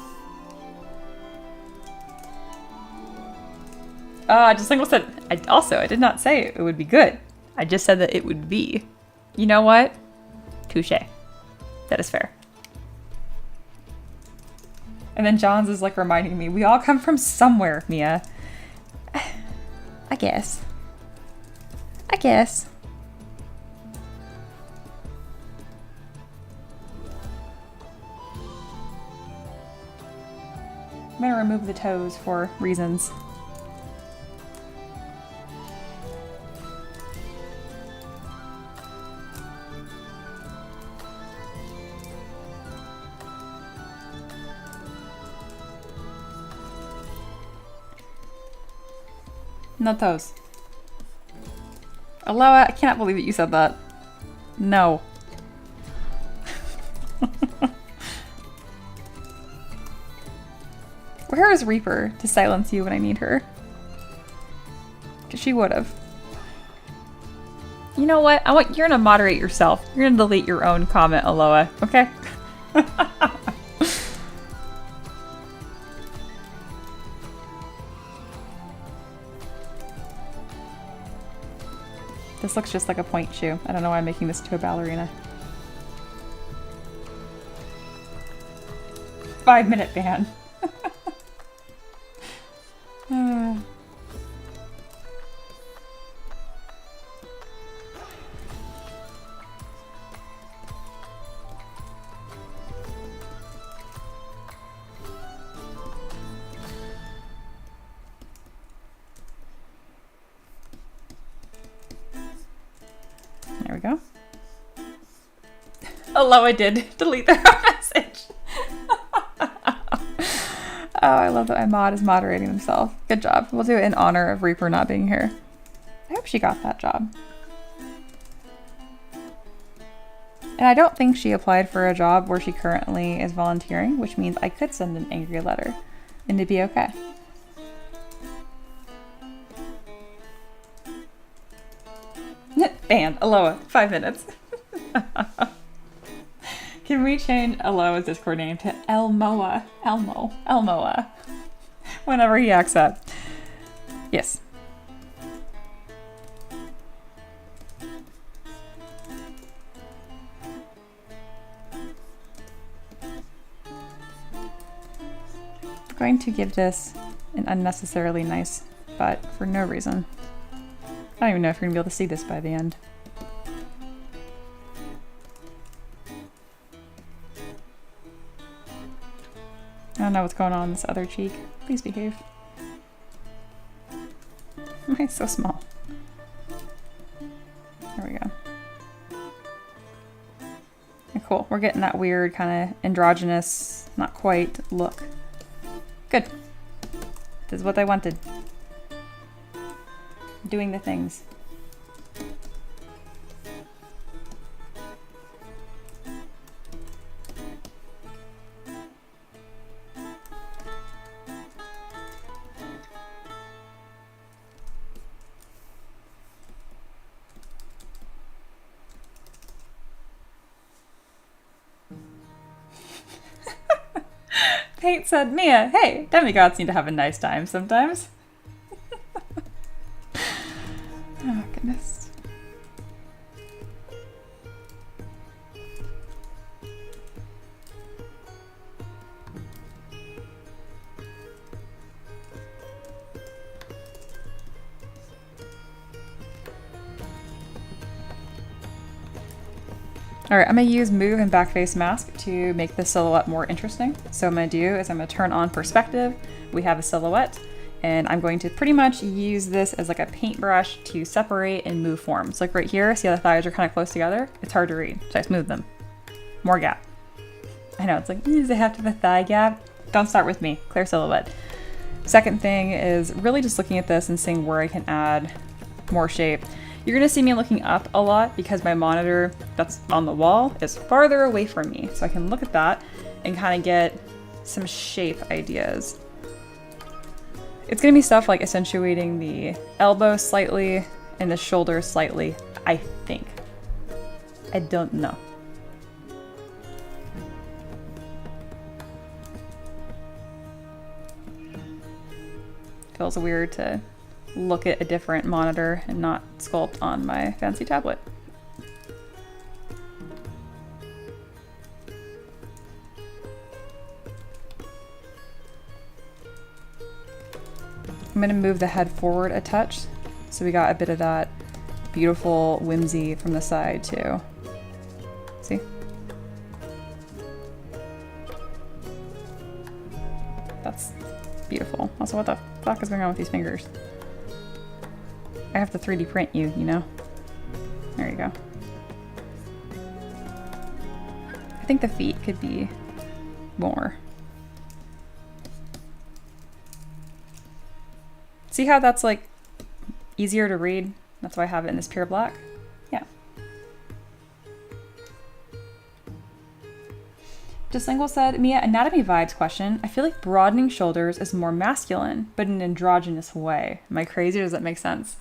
Justlingual said. I did not say it would be good. I just said that it would be. You know what? Touche. That is fair. And then Johns is like reminding me, we all come from somewhere, Mia. I guess. I'm gonna remove the toes for reasons. No toes. Aloha, I cannot believe that you said that. No. Where is Reaper to silence you when I need her? Because she would have. You know what? You're gonna moderate yourself. You're gonna delete your own comment, Aloha, okay? This looks just like a point shoe. I don't know why I'm making this to a ballerina. 5-minute ban. There we go. Aloha did delete their own message. Oh, I love that my mod is moderating himself. Good job. We'll do it in honor of Reaper not being here. I hope she got that job. And I don't think she applied for a job where she currently is volunteering, which means I could send an angry letter and it'd be okay. Banned. Aloha. 5 minutes. Can we change Aloa's Discord name to Elmoa? Elmoa. Whenever he acts up. Yes. I'm going to give this an unnecessarily nice butt for no reason. I don't even know if you're gonna be able to see this by the end. I don't know what's going on in this other cheek. Please behave. Mine's so small. There we go. Okay, cool. We're getting that weird kind of androgynous, not quite look. Good. This is what I wanted. Doing the things. Kate said, Mia, hey, demigods need to have a nice time sometimes. Oh, goodness. All right, I'm gonna use move and back face mask to make the silhouette more interesting. So what I'm gonna do is I'm gonna turn on perspective. We have a silhouette, and I'm going to pretty much use this as like a paintbrush to separate and move forms. Like right here, see how the thighs are kind of close together? It's hard to read, so I smooth them. More gap. I know, it's like, does it have to have a thigh gap? Don't start with me, clear silhouette. Second thing is really just looking at this and seeing where I can add more shape. You're gonna see me looking up a lot because my monitor that's on the wall is farther away from me. So I can look at that and kind of get some shape ideas. It's gonna be stuff like accentuating the elbow slightly and the shoulder slightly, I think. I don't know. Feels weird to look at a different monitor and not sculpt on my fancy tablet. I'm gonna move the head forward a touch, so we got a bit of that beautiful whimsy from the side too. See? That's beautiful. Also, what the fuck is going on with these fingers? I have to 3D print you, you know? There you go. I think the feet could be more. See how that's like easier to read? That's why I have it in this pure black. Yeah. Dislingual said, Mia, anatomy vibes question. I feel like broadening shoulders is more masculine, but in an androgynous way. Am I crazy or does that make sense?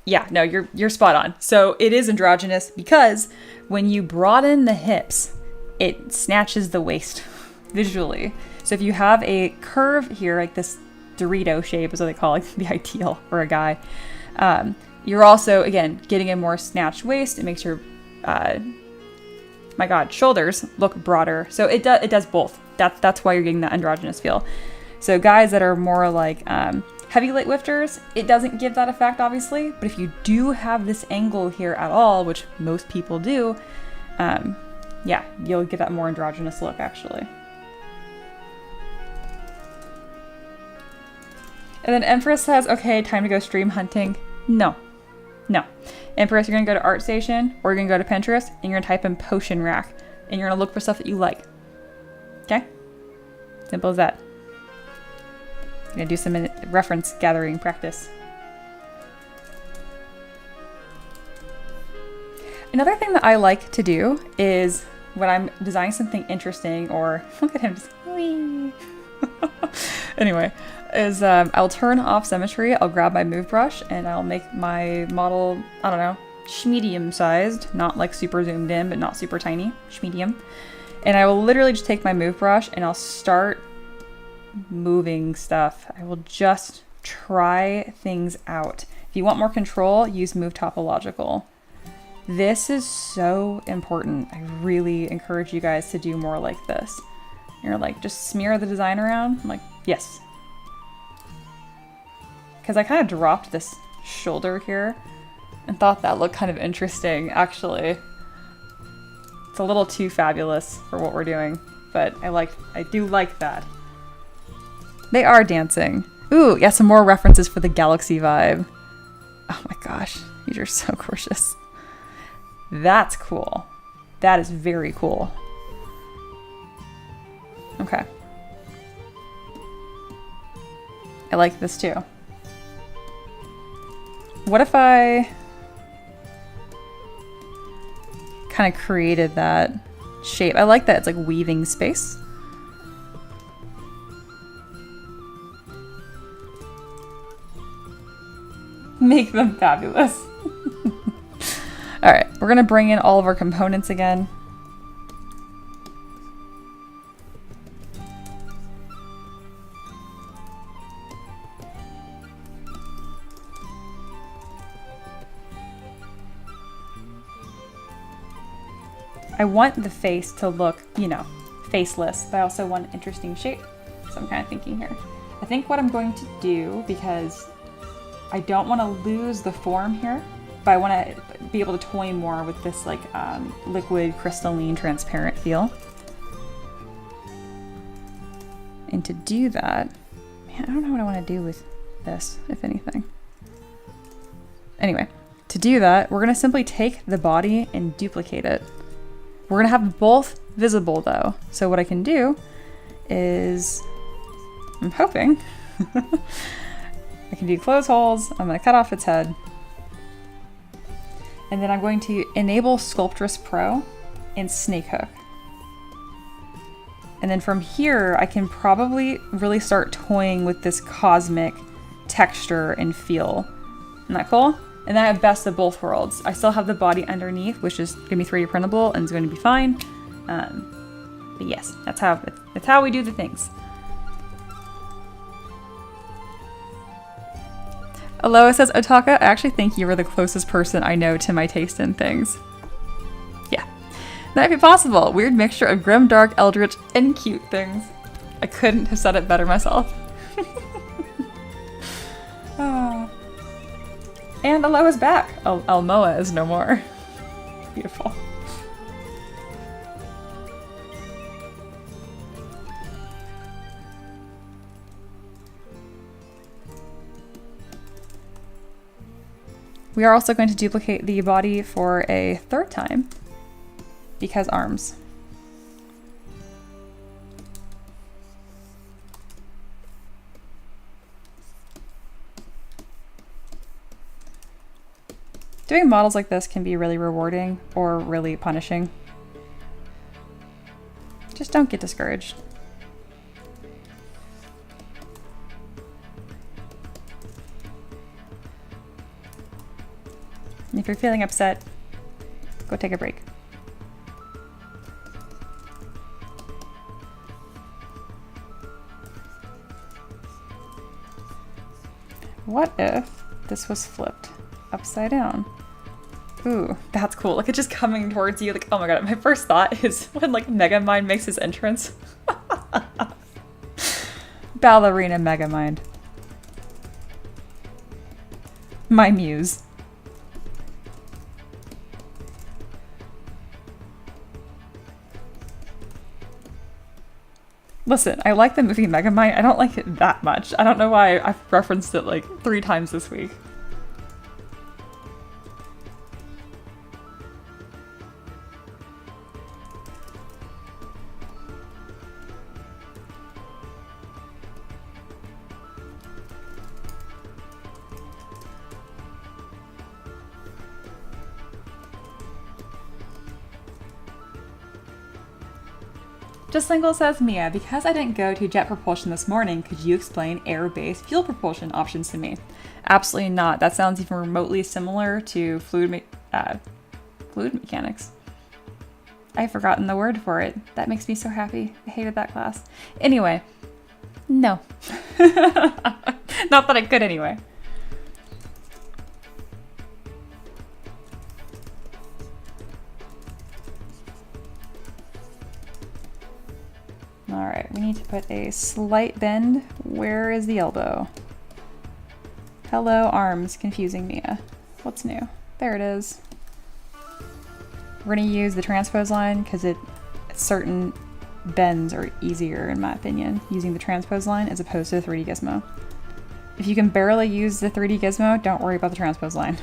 Yeah, no, you're spot on. So it is androgynous because when you broaden the hips, it snatches the waist visually. So if you have a curve here, like this Dorito shape is what they call it, the ideal for a guy, you're also, again, getting a more snatched waist. It makes your, my God, shoulders look broader. So it does both. That's why you're getting that androgynous feel. So guys that are more like heavy light lifters, it doesn't give that effect, obviously. But if you do have this angle here at all, which most people do, yeah, you'll get that more androgynous look, actually. And then Empress says, okay, time to go stream hunting. No. Empress, you're gonna go to ArtStation or you're gonna go to Pinterest and you're gonna type in potion rack and you're gonna look for stuff that you like. Okay? Simple as that. I'm gonna do some reference gathering practice. Another thing that I like to do is when I'm designing something interesting, or look at him just wee. Anyway, is I'll turn off symmetry, I'll grab my move brush and I'll make my model, I don't know, medium sized, not like super zoomed in, but not super tiny, medium. And I will literally just take my move brush and I'll start moving stuff. I will just try things out. If you want more control, use move topological. This is so important. I really encourage you guys to do more like this. You're like, just smear the design around. I'm like, yes. Because I kind of dropped this shoulder here and thought that looked kind of interesting, actually. It's a little too fabulous for what we're doing, but I do like that. They are dancing. Ooh, yeah, some more references for the galaxy vibe. Oh my gosh, these are so gorgeous. That's cool. That is very cool. Okay. I like this too. What if I kind of created that shape? I like that it's like weaving space. Make them fabulous. All right, we're gonna bring in all of our components again. I want the face to look, you know, faceless, but I also want an interesting shape. So I'm kind of thinking here. I think what I'm going to do, because I don't want to lose the form here, but I want to be able to toy more with this like liquid, crystalline, transparent feel. And to do that, man, I don't know what I want to do with this, if anything. Anyway, to do that, we're going to simply take the body and duplicate it. We're going to have both visible though. So what I can do is, I'm hoping, I can do close holes. I'm going to cut off its head. And then I'm going to enable Sculptress Pro and Snake Hook. And then from here, I can probably really start toying with this cosmic texture and feel. Isn't that cool? And then I have best of both worlds. I still have the body underneath, which is going to be 3D printable and it's going to be fine. But yes, that's how we do the things. Aloha says, Otaka, I actually think you are the closest person I know to my taste in things. Yeah, that might be possible. Weird mixture of grim, dark, eldritch, and cute things. I couldn't have said it better myself. And Aloha's back. Almoa is no more. Beautiful. We are also going to duplicate the body for a third time, because arms. Doing models like this can be really rewarding or really punishing. Just don't get discouraged. And if you're feeling upset, go take a break. What if this was flipped upside down? Ooh, that's cool. Like, it's just coming towards you. Like, oh my god, my first thought is when like Megamind makes his entrance. Ballerina Megamind. My muse. Listen, I like the movie Megamind. I don't like it that much. I don't know why I've referenced it like 3 times this week. Just Single says, Mia, because I didn't go to jet propulsion this morning, could you explain air-based fuel propulsion options to me? Absolutely not. That sounds even remotely similar to fluid mechanics. I've forgotten the word for it. That makes me so happy. I hated that class. Anyway, no. Not that I could anyway. All right, we need to put a slight bend. Where is the elbow? Hello, arms, confusing Mia. What's new? There it is. We're gonna use the transpose line because certain bends are easier, in my opinion, using the transpose line as opposed to the 3D gizmo. If you can barely use the 3D gizmo, don't worry about the transpose line.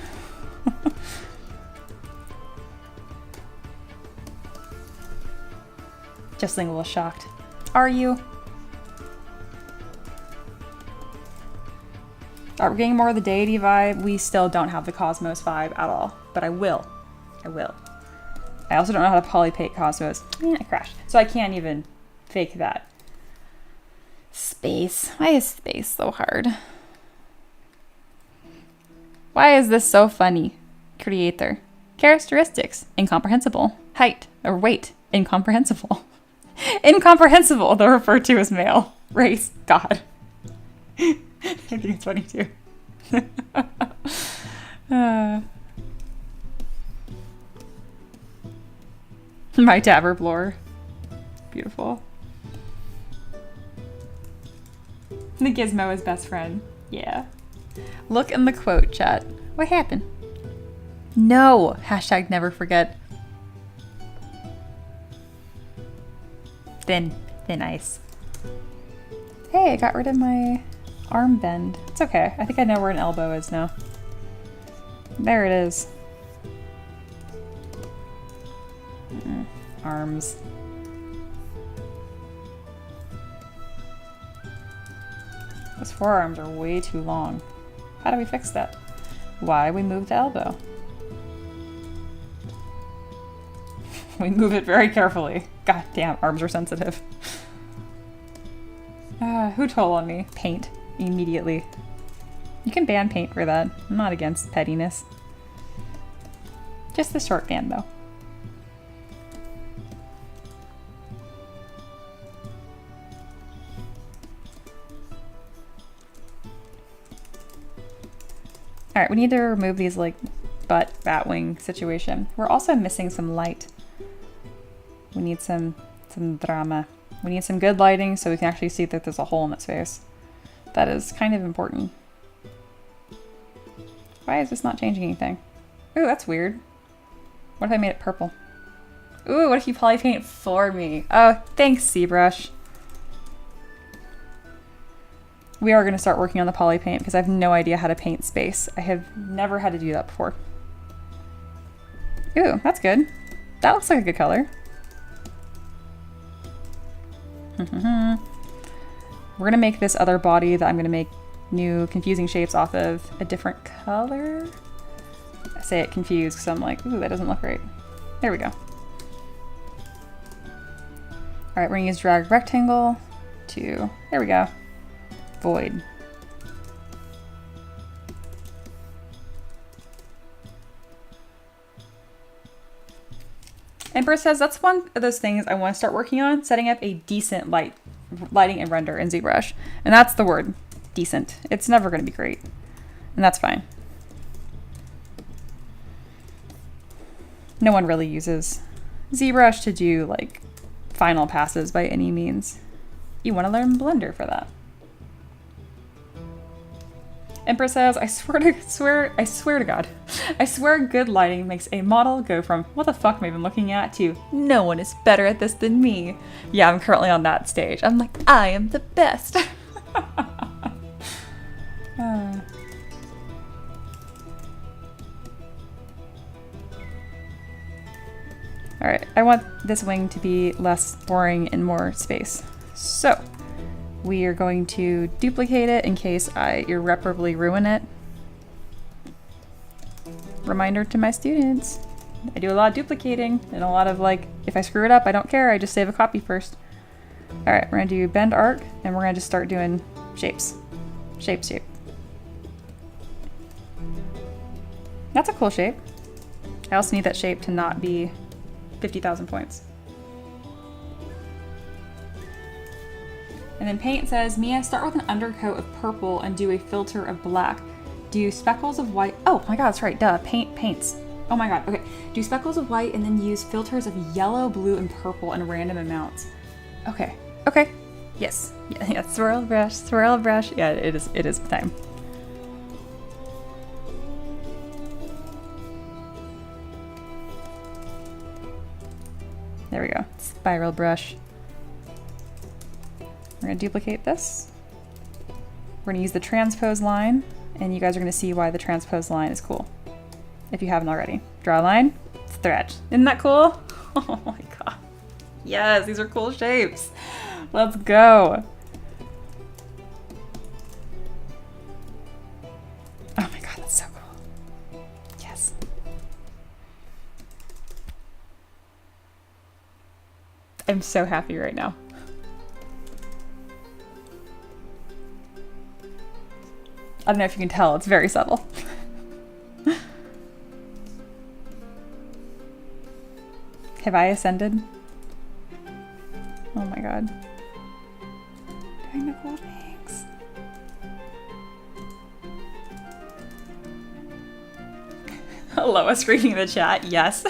Just a little shocked. Are you? Are we getting more of the deity vibe? We still don't have the Cosmos vibe at all, but I will. I will. I also don't know how to polypaint Cosmos. I crashed. So I can't even fake that. Space. Why is space so hard? Why is this so funny? Creator. Characteristics. Incomprehensible. Height or weight. Incomprehensible. Incomprehensible, though referred to as male. Race. God. I think it's funny too. My Taverb lore. Beautiful. The gizmo is best friend. Yeah. Look in the quote, chat. What happened? No! Hashtag never forget. Thin ice. Hey, I got rid of my arm bend. It's okay. I think I know where an elbow is now. There it is. Arms. Those forearms are way too long. How do we fix that? Why we move the elbow? We move it very carefully. God damn, arms are sensitive. Who told on me? Paint. Immediately. You can ban paint for that. I'm not against pettiness. Just the short ban though. Alright, we need to remove these like butt bat wing situation. We're also missing some light. We need some drama. We need some good lighting so we can actually see that there's a hole in its face. That is kind of important. Why is this not changing anything? Ooh, that's weird. What if I made it purple? Ooh, what if you polypaint for me? Oh, thanks, ZBrush. We are going to start working on the polypaint because I have no idea how to paint space. I have never had to do that before. Ooh, that's good. That looks like a good color. We're going to make this other body that I'm going to make new confusing shapes off of a different color. I say it confused because I'm like, ooh, that doesn't look right. There we go. All right, we're going to use drag rectangle to, there we go. Void. Empress says that's one of those things I want to start working on, setting up a decent lighting and render in ZBrush. And that's the word, decent. It's never going to be great, and that's fine. No one really uses ZBrush to do like final passes by any means. You want to learn Blender for that. Empress says, I swear to God, I swear good lighting makes a model go from what the fuck am I even looking at to no one is better at this than me. Yeah, I'm currently on that stage. I'm like, I am the best. All right, I want this wing to be less boring and more space. So we are going to duplicate it in case I irreparably ruin it. Reminder to my students, I do a lot of duplicating and a lot of like, if I screw it up, I don't care, I just save a copy first. All right, we're gonna do bend arc and we're gonna just start doing shapes. Shape. That's a cool shape. I also need that shape to not be 50,000 points. And then Paint says, Mia, start with an undercoat of purple and do a filter of black. Do speckles of white. Oh my god, that's right. Duh. Paints. Oh my god. Okay. Do speckles of white and then use filters of yellow, blue, and purple in random amounts. Okay. Okay. Yes. Yeah. Swirl brush. Swirl brush. Yeah, it is. It is time. There we go. Spiral brush. We're going to duplicate this. We're going to use the transpose line, and you guys are going to see why the transpose line is cool. If you haven't already. Draw a line, stretch. Isn't that cool? Oh my god. Yes, these are cool shapes. Let's go. Oh my god, that's so cool. Yes. I'm so happy right now. I don't know if you can tell, it's very subtle. Have I ascended? Oh my god. Doing the cool things. Lois reading the chat, yes.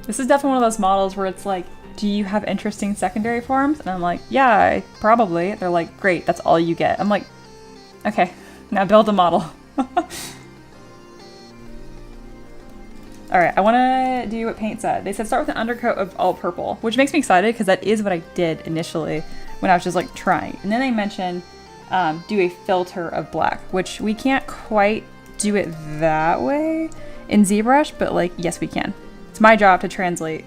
This is definitely one of those models where it's like, do you have interesting secondary forms? And I'm like, yeah, probably. They're like, great, that's all you get. I'm like, okay, now build a model. Alright, I want to do what Paint said. They said start with an undercoat of all purple, which makes me excited because that is what I did initially when I was just like trying. And then they mentioned do a filter of black, which we can't quite do it that way in ZBrush, but like, yes, we can. It's my job to translate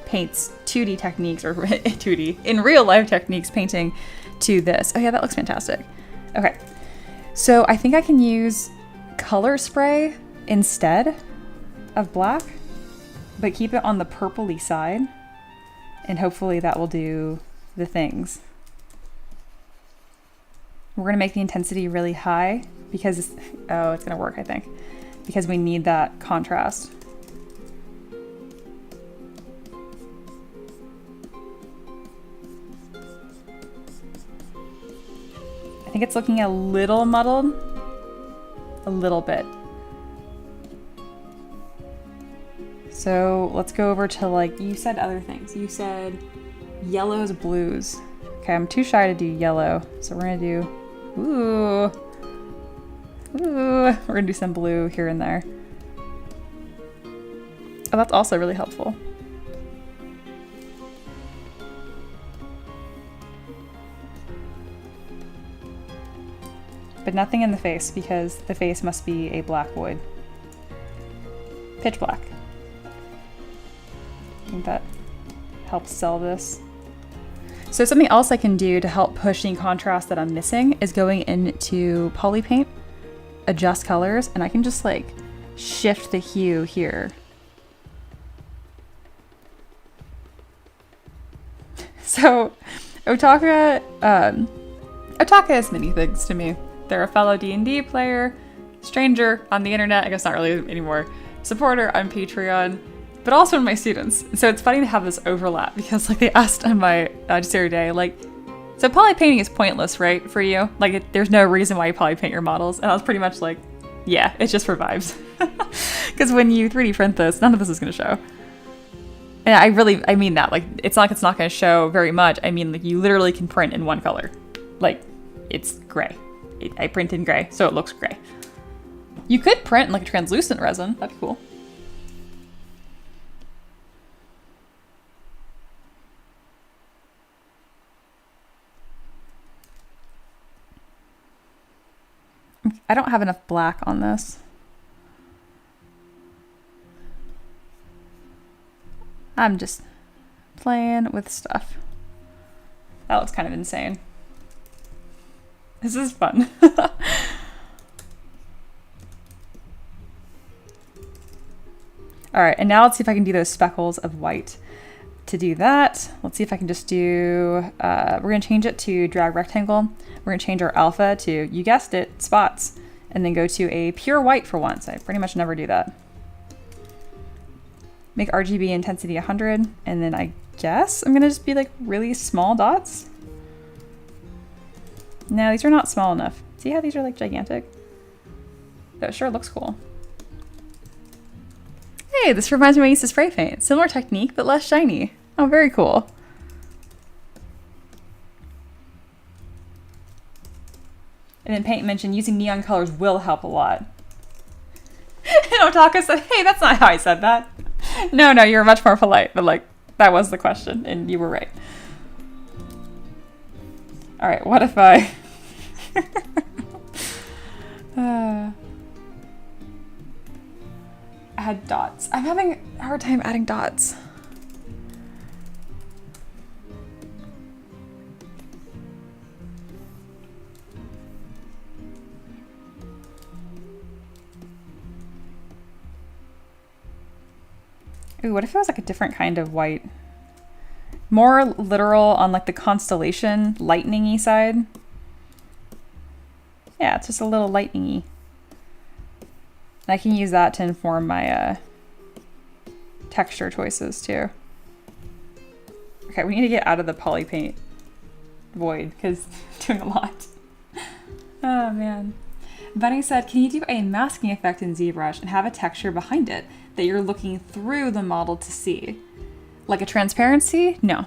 Paint's 2D techniques, or 2D, in real life techniques painting to this. Oh yeah, that looks fantastic. Okay, so I think I can use color spray instead of black, but keep it on the purpley side, and hopefully that will do the things. We're gonna make the intensity really high because, it's gonna work, I think, because we need that contrast. I think it's looking a little muddled, a little bit. So let's go over to, like, you said other things. You said yellows, blues. Okay, I'm too shy to do yellow, so we're gonna do, we're gonna do some blue here and there. Oh, that's also really helpful. But nothing in the face, because the face must be a black void. Pitch black. I think that helps sell this. So something else I can do to help push the contrast that I'm missing is going into poly paint, adjust colors, and I can just like shift the hue here. So Otaka is many things to me. They're a fellow D&D player, stranger on the internet, I guess not really anymore, supporter on Patreon, but also in my students. So it's funny to have this overlap because like they asked on my just the other day, like, so poly painting is pointless, right, for you? Like there's no reason why you poly paint your models. And I was pretty much like, yeah, it's just for vibes. Because when you 3D print this, none of this is gonna show. And I mean that, like, it's not like it's not gonna show very much. I mean, like, you literally can print in one color. Like, it's gray. I print in gray, so it looks gray. You could print in like a translucent resin, that'd be cool. I don't have enough black on this. I'm just playing with stuff. That looks kind of insane. This is fun. All right, and now let's see if I can do those speckles of white. To do that, let's see if I can just do, we're gonna change it to drag rectangle. We're gonna change our alpha to, you guessed it, spots, and then go to a pure white for once. I pretty much never do that. Make RGB intensity 100, and then I guess I'm gonna just be like really small dots. No, these are not small enough. See how these are like gigantic? That sure looks cool. Hey, this reminds me of when I used to spray paint. Similar technique, but less shiny. Oh, very cool. And then Paint mentioned using neon colors will help a lot. And Otaka said, hey, that's not how I said that. No, you're much more polite, but like, that was the question, and you were right. All right, what if I... add dots. I'm having a hard time adding dots. Ooh, what if it was like a different kind of white? More literal on like the constellation, lightning-y side. Yeah, it's just a little lightning-y. I can use that to inform my texture choices too. Okay, we need to get out of the poly paint void because it's doing a lot. Oh man. Bunny said, can you do a masking effect in ZBrush and have a texture behind it that you're looking through the model to see? Like a transparency? No.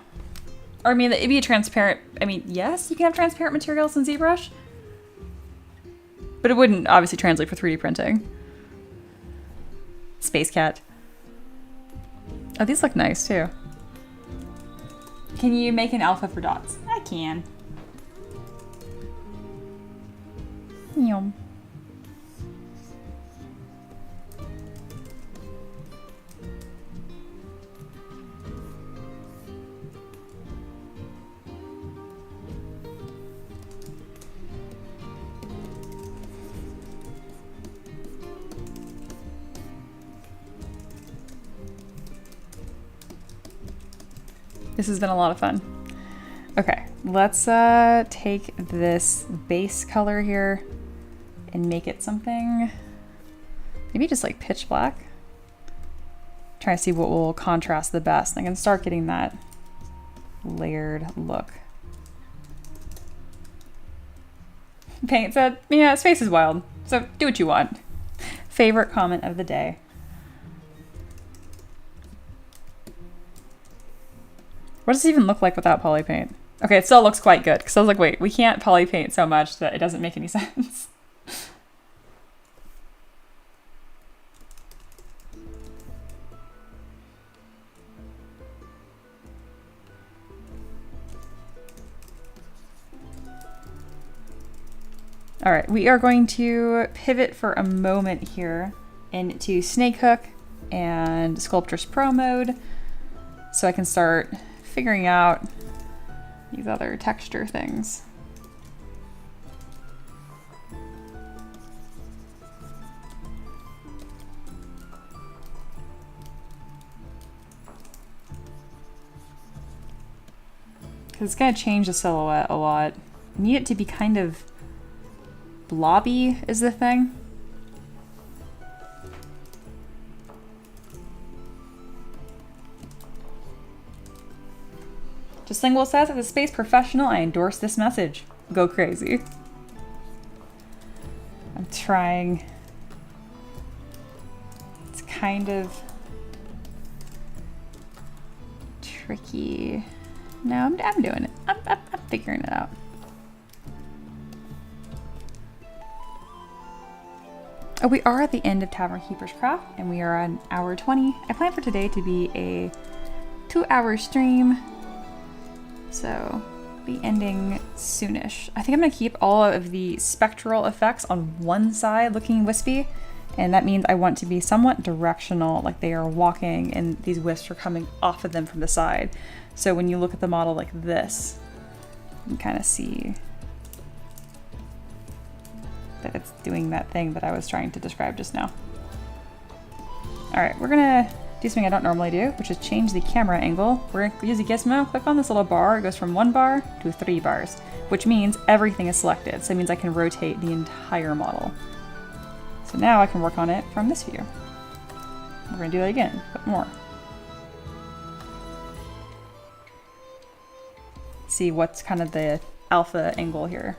Or I mean, it'd be a transparent, I mean, yes, you can have transparent materials in ZBrush, but it wouldn't obviously translate for 3D printing. Space Cat. Oh, these look nice too. Can you make an alpha for dots? I can. Yum. This has been a lot of fun. Okay, let's take this base color here and make it something, maybe just like pitch black. Try to see what will contrast the best. I can start getting that layered look. Paint said, yeah, space is wild, so do what you want. Favorite comment of the day. What does it even look like without poly paint? Okay, it still looks quite good, because I was like, wait, we can't poly paint so much that it doesn't make any sense. All right, we are going to pivot for a moment here into Snake Hook and Sculptress Pro mode so I can start figuring out these other texture things. Because it's going to change the silhouette a lot. I need it to be kind of blobby is the thing. Just Lingual says, as a space professional, I endorse this message. Go crazy. I'm trying. It's kind of tricky. No, I'm doing it. I'm figuring it out. Oh, we are at the end of Tavern Keeper's Craft, and we are on hour 20. I plan for today to be a 2-hour stream, so be ending soonish. I think I'm gonna keep all of the spectral effects on one side looking wispy, and that means I want to be somewhat directional, like they are walking and these wisps are coming off of them from the side. So when you look at the model like this, you can kind of see that it's doing that thing that I was trying to describe just now. All right, we're gonna do something I don't normally do, which is change the camera angle. We're gonna use a gizmo, click on this little bar, it goes from 1 bar to 3 bars, which means everything is selected. So it means I can rotate the entire model. So now I can work on it from this view. We're gonna do that again, but more. See what's kind of the alpha angle here.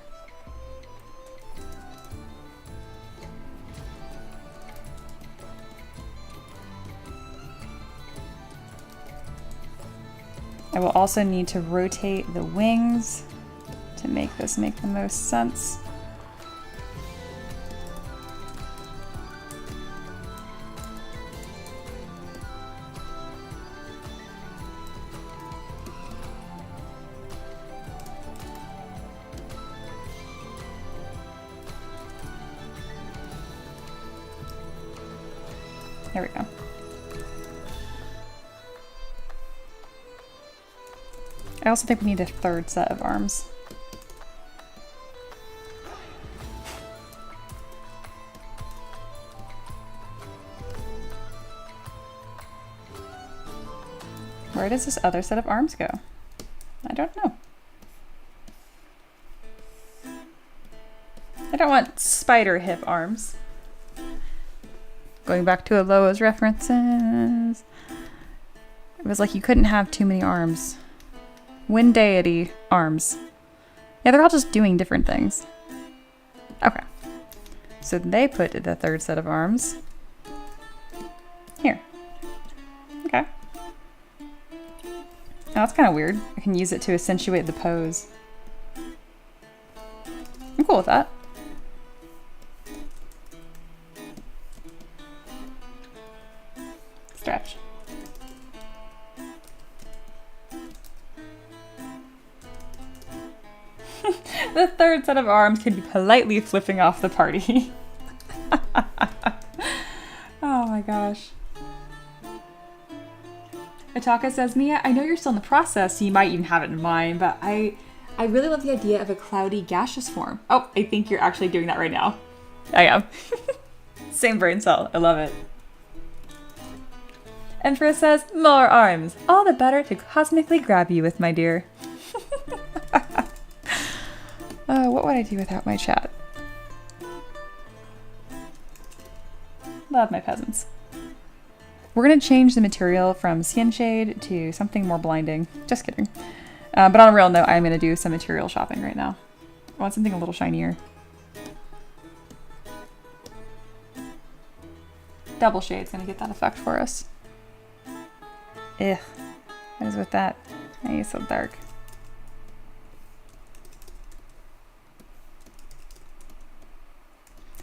I will also need to rotate the wings to make this make the most sense. There we go. I also think we need a 3rd set of arms. Where does this other set of arms go? I don't know. I don't want spider hip arms. Going back to Aloha's references. It was like you couldn't have too many arms. Wind deity arms. Yeah, they're all just doing different things. Okay. So they put the 3rd set of arms here. Okay. Oh, that's kind of weird. I can use it to accentuate the pose. I'm cool with that. Stretch. The 3rd set of arms can be politely flipping off the party. Oh my gosh. Ataka says, Mia, I know you're still in the process, so you might even have it in mind, but I really love the idea of a cloudy gaseous form. Oh, I think you're actually doing that right now. I am. Same brain cell. I love it. Empress says, more arms. All the better to cosmically grab you with, my dear. What would I do without my chat? Love my peasants. We're going to change the material from skin shade to something more blinding. Just kidding. But on a real note, I'm going to do some material shopping right now. I want something a little shinier. Double shade's going to get that effect for us. Ugh. What is with that? Why are you so dark?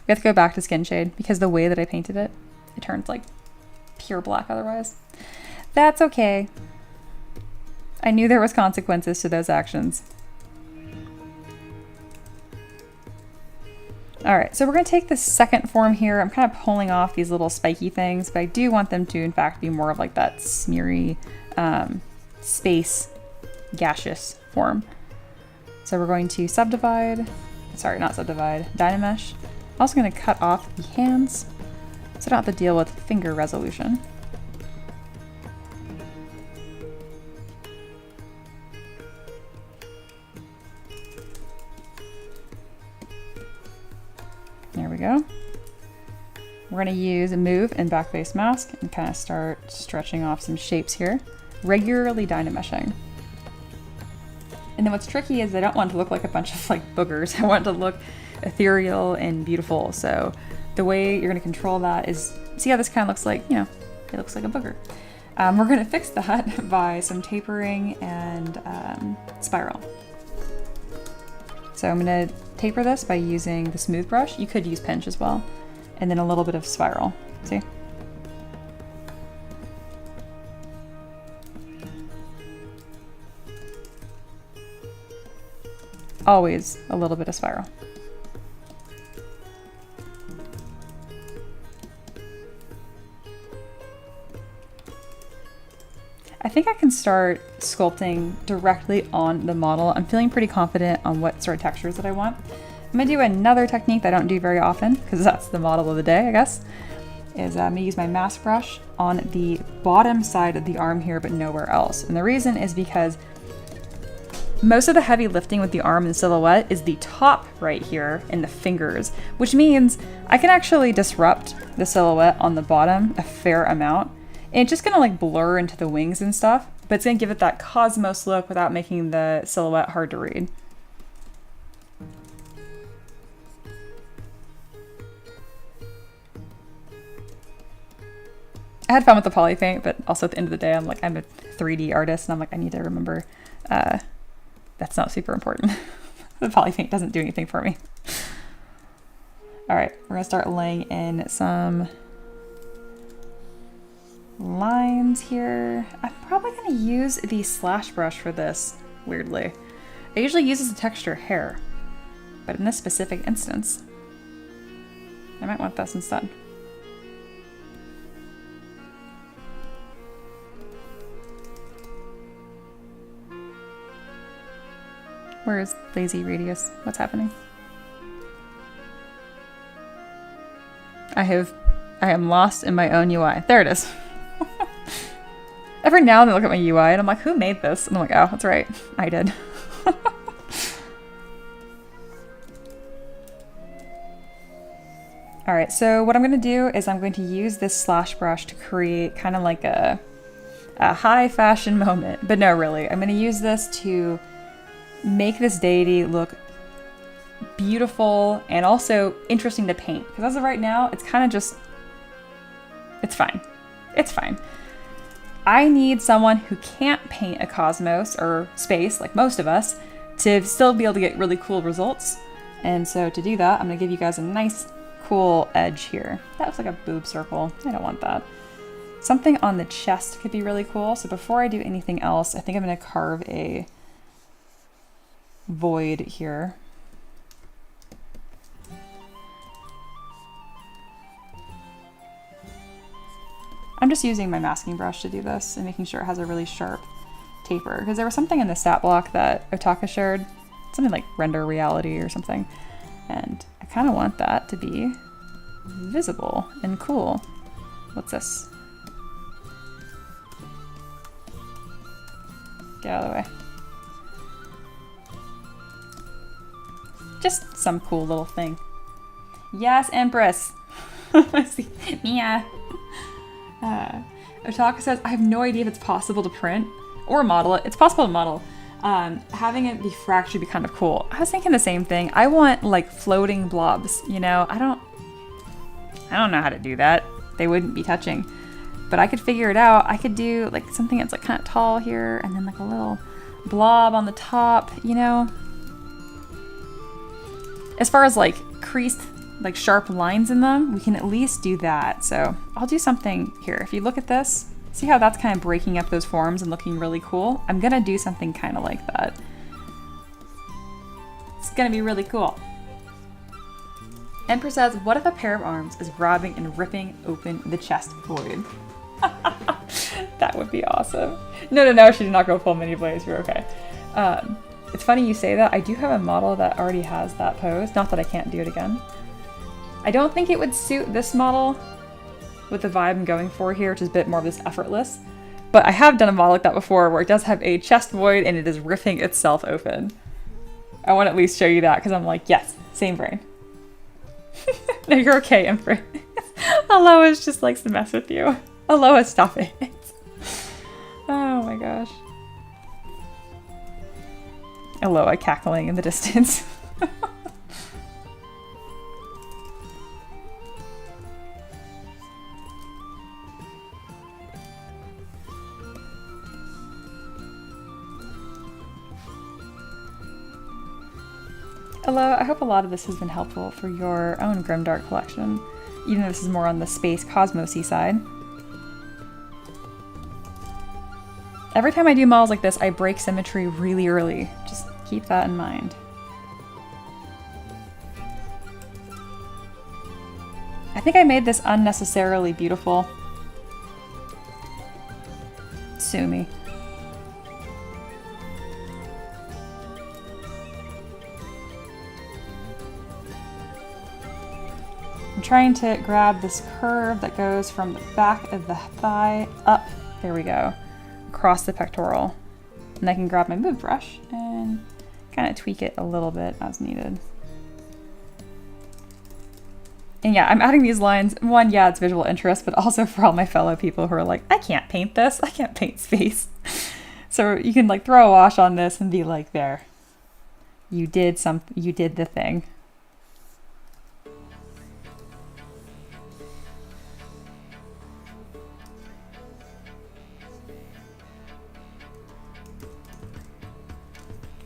We have to go back to skin shade because the way that I painted it, it turns like pure black otherwise. That's okay. I knew there was consequences to those actions. All right, so we're gonna take the second form here. I'm kind of pulling off these little spiky things, but I do want them to in fact be more of like that smeary space gaseous form. So we're going to subdivide, sorry, not subdivide, Dynamesh. I'm also gonna cut off the hands so I don't have to deal with finger resolution. There we go. We're going to use a move and backface mask and kind of start stretching off some shapes here, regularly dynameshing. And then what's tricky is I don't want it to look like a bunch of like boogers. I want it to look ethereal and beautiful. So the way you're going to control that is, see how this kind of looks like, you know, it looks like a booger. We're going to fix that by some tapering and spiral. So I'm going to taper this by using the smooth brush. You could use pinch as well. And then a little bit of spiral. See? Always a little bit of spiral. I think I can start sculpting directly on the model. I'm feeling pretty confident on what sort of textures that I want. I'm gonna do another technique that I don't do very often because that's the model of the day, I guess. is I'm gonna use my mask brush on the bottom side of the arm here, but nowhere else. And the reason is because most of the heavy lifting with the arm and the silhouette is the top right here and the fingers, which means I can actually disrupt the silhouette on the bottom a fair amount. And it's just gonna like blur into the wings and stuff, but it's gonna give it that cosmos look without making the silhouette hard to read. I had fun with the poly paint, but also at the end of the day, I'm like, I'm a 3D artist, and I'm like, I need to remember that's not super important. The poly paint doesn't do anything for me. All right, we're gonna start laying in some lines here. I'm probably gonna use the slash brush for this, weirdly. I usually use the texture hair, but in this specific instance, I might want this instead. Where is lazy radius? What's happening? I am lost in my own UI. There it is. Every now and then I look at my UI and I'm like, who made this? And I'm like, oh, that's right. I did. All right, so what I'm gonna do is I'm going to use this slash brush to create kind of like a high fashion moment. But no, really, I'm gonna use this to make this deity look beautiful and also interesting to paint. Because as of right now, it's kind of just, it's fine. It's fine. I need someone who can't paint a cosmos or space like most of us to still be able to get really cool results. And so to do that, I'm gonna give you guys a nice, cool edge here. That looks like a boob circle. I don't want that. Something on the chest could be really cool. So before I do anything else, I think I'm gonna carve a void here. I'm just using my masking brush to do this and making sure it has a really sharp taper, because there was something in the stat block that Otaka shared, something like render reality or something, and I kind of want that to be visible and cool. What's this? Get out of the way. Just some cool little thing. Yes, Empress. Mia. Otaka says, I have no idea if it's possible to print or model it. It's possible to model. Having it be fractured would be kind of cool. I was thinking the same thing. I want like floating blobs, you know? I don't know how to do that. They wouldn't be touching. But I could figure it out. I could do like something that's like kind of tall here and then like a little blob on the top, you know? As far as like creased, like sharp lines in them, we can at least do that. So I'll do something here. If you look at this, see how that's kind of breaking up those forms and looking really cool? I'm gonna do something kind of like that. It's gonna be really cool. Emperor says, what if a pair of arms is grabbing and ripping open the chest void? That would be awesome. No, she did not go full mini blaze. You're okay. It's funny you say that. I do have a model that already has that pose. Not that I can't do it again. I don't think it would suit this model with the vibe I'm going for here, which is a bit more of this effortless. But I have done a model like that before where it does have a chest void and it is ripping itself open. I want to at least show you that because I'm like, yes, same brain. No, you're okay, Emperor. Aloha just likes to mess with you. Aloha, stop it. Oh my gosh. Aloha cackling in the distance. Hello, I hope a lot of this has been helpful for your own Grimdark collection, even though this is more on the space cosmos-y side. Every time I do models like this, I break symmetry really early. Just keep that in mind. I think I made this unnecessarily beautiful. Sue me. trying to grab this curve that goes from the back of the thigh up, there we go, across the pectoral. And I can grab my move brush and kind of tweak it a little bit as needed. And yeah, I'm adding these lines. One, yeah, it's visual interest, but also for all my fellow people who are like, I can't paint this. I can't paint space. So you can like throw a wash on this and be like, there, you did the thing.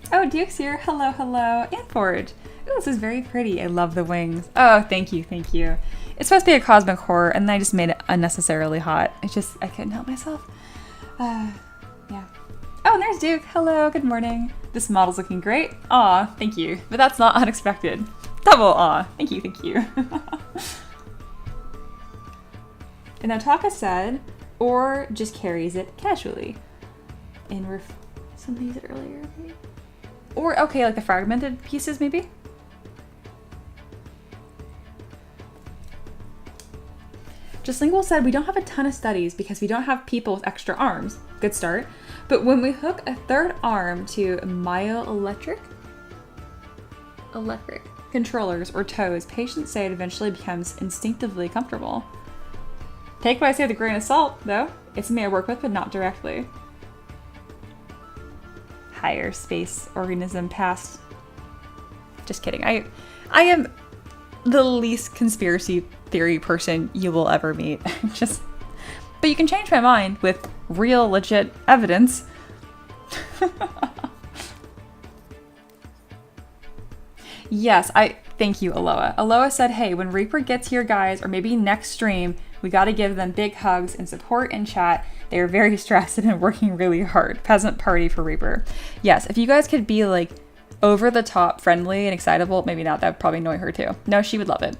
Oh, Duke's here. Hello, hello. And Forge. Oh, this is very pretty. I love the wings. Oh, thank you, thank you. It's supposed to be a cosmic horror, and then I just made it unnecessarily hot. I couldn't help myself. Yeah. Oh, and there's Duke. Hello, good morning. This model's looking great. Aw, thank you. But that's not unexpected. Double aw. Thank you, thank you. And Otaka said, or just carries it casually. And somebody said earlier, maybe? Or, okay, like the fragmented pieces, maybe? Just Lingual said, we don't have a ton of studies because we don't have people with extra arms. Good start. But when we hook a third arm to myoelectric controllers or toes, patients say it eventually becomes instinctively comfortable. Take what I say with a grain of salt, though. It's something I work with, but not directly. Higher space organism past. Just kidding. I am the least conspiracy theory person you will ever meet. But you can change my mind with real legit evidence. Yes, thank you, Aloha. Aloha said, hey, when Reaper gets here, guys, or maybe next stream, we got to give them big hugs and support in chat. They are very stressed and working really hard. Peasant party for Reaper. Yes, if you guys could be like over the top friendly and excitable, maybe not, that would probably annoy her too. No, she would love it.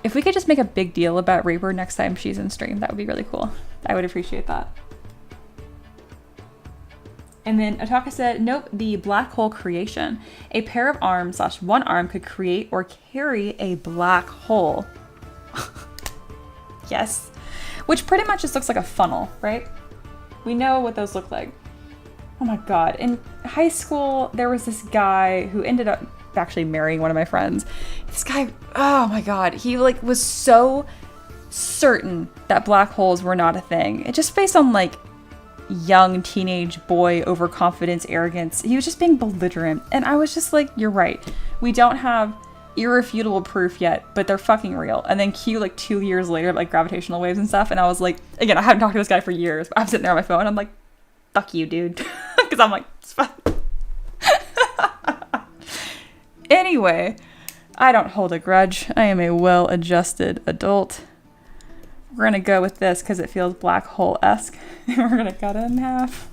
If we could just make a big deal about Reaper next time she's in stream, that would be really cool. I would appreciate that. And then Otaka said, nope, the black hole creation. A pair of arms / one arm could create or carry a black hole. Yes. Which pretty much just looks like a funnel, right? We know what those look like. Oh my God. In high school, there was this guy who ended up actually marrying one of my friends. This guy, oh my God, he like was so certain that black holes were not a thing. It just based on like young teenage boy overconfidence, arrogance. He was just being belligerent. And I was just like, you're right. We don't have irrefutable proof yet, but they're fucking real. And then cue like 2 years later, like gravitational waves and stuff. And I was like, again, I haven't talked to this guy for years, but I'm sitting there on my phone. I'm like, fuck you, dude. Because I'm like, it's fine. Anyway, I don't hold a grudge. I am a well-adjusted adult. We're gonna go with this because it feels black hole-esque. We're gonna cut it in half.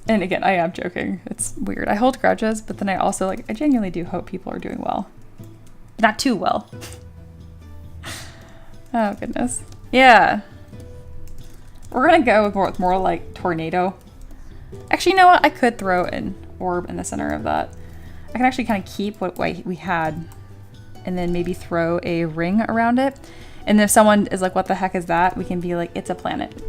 And again, I am joking. It's weird. I hold grudges, but then I also I genuinely do hope people are doing well. Not too well. Oh goodness. Yeah. We're gonna go with more like tornado. Actually, you know what? I could throw an orb in the center of that. I can actually kind of keep what we had and then maybe throw a ring around it. And if someone is like, what the heck is that? We can be like, it's a planet.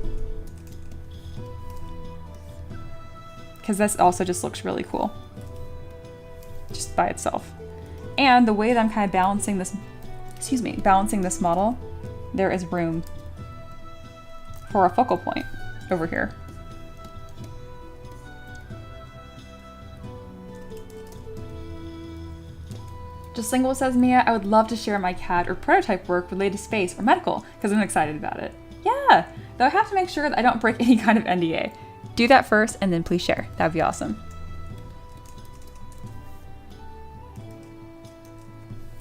Because this also just looks really cool. Just by itself. And the way that I'm kind of balancing this model, there is room for a focal point over here. Just Lingual says, Mia, I would love to share my CAD or prototype work related to space or medical because I'm excited about it. Yeah, though I have to make sure that I don't break any kind of NDA. Do that first and then please share. That'd be awesome.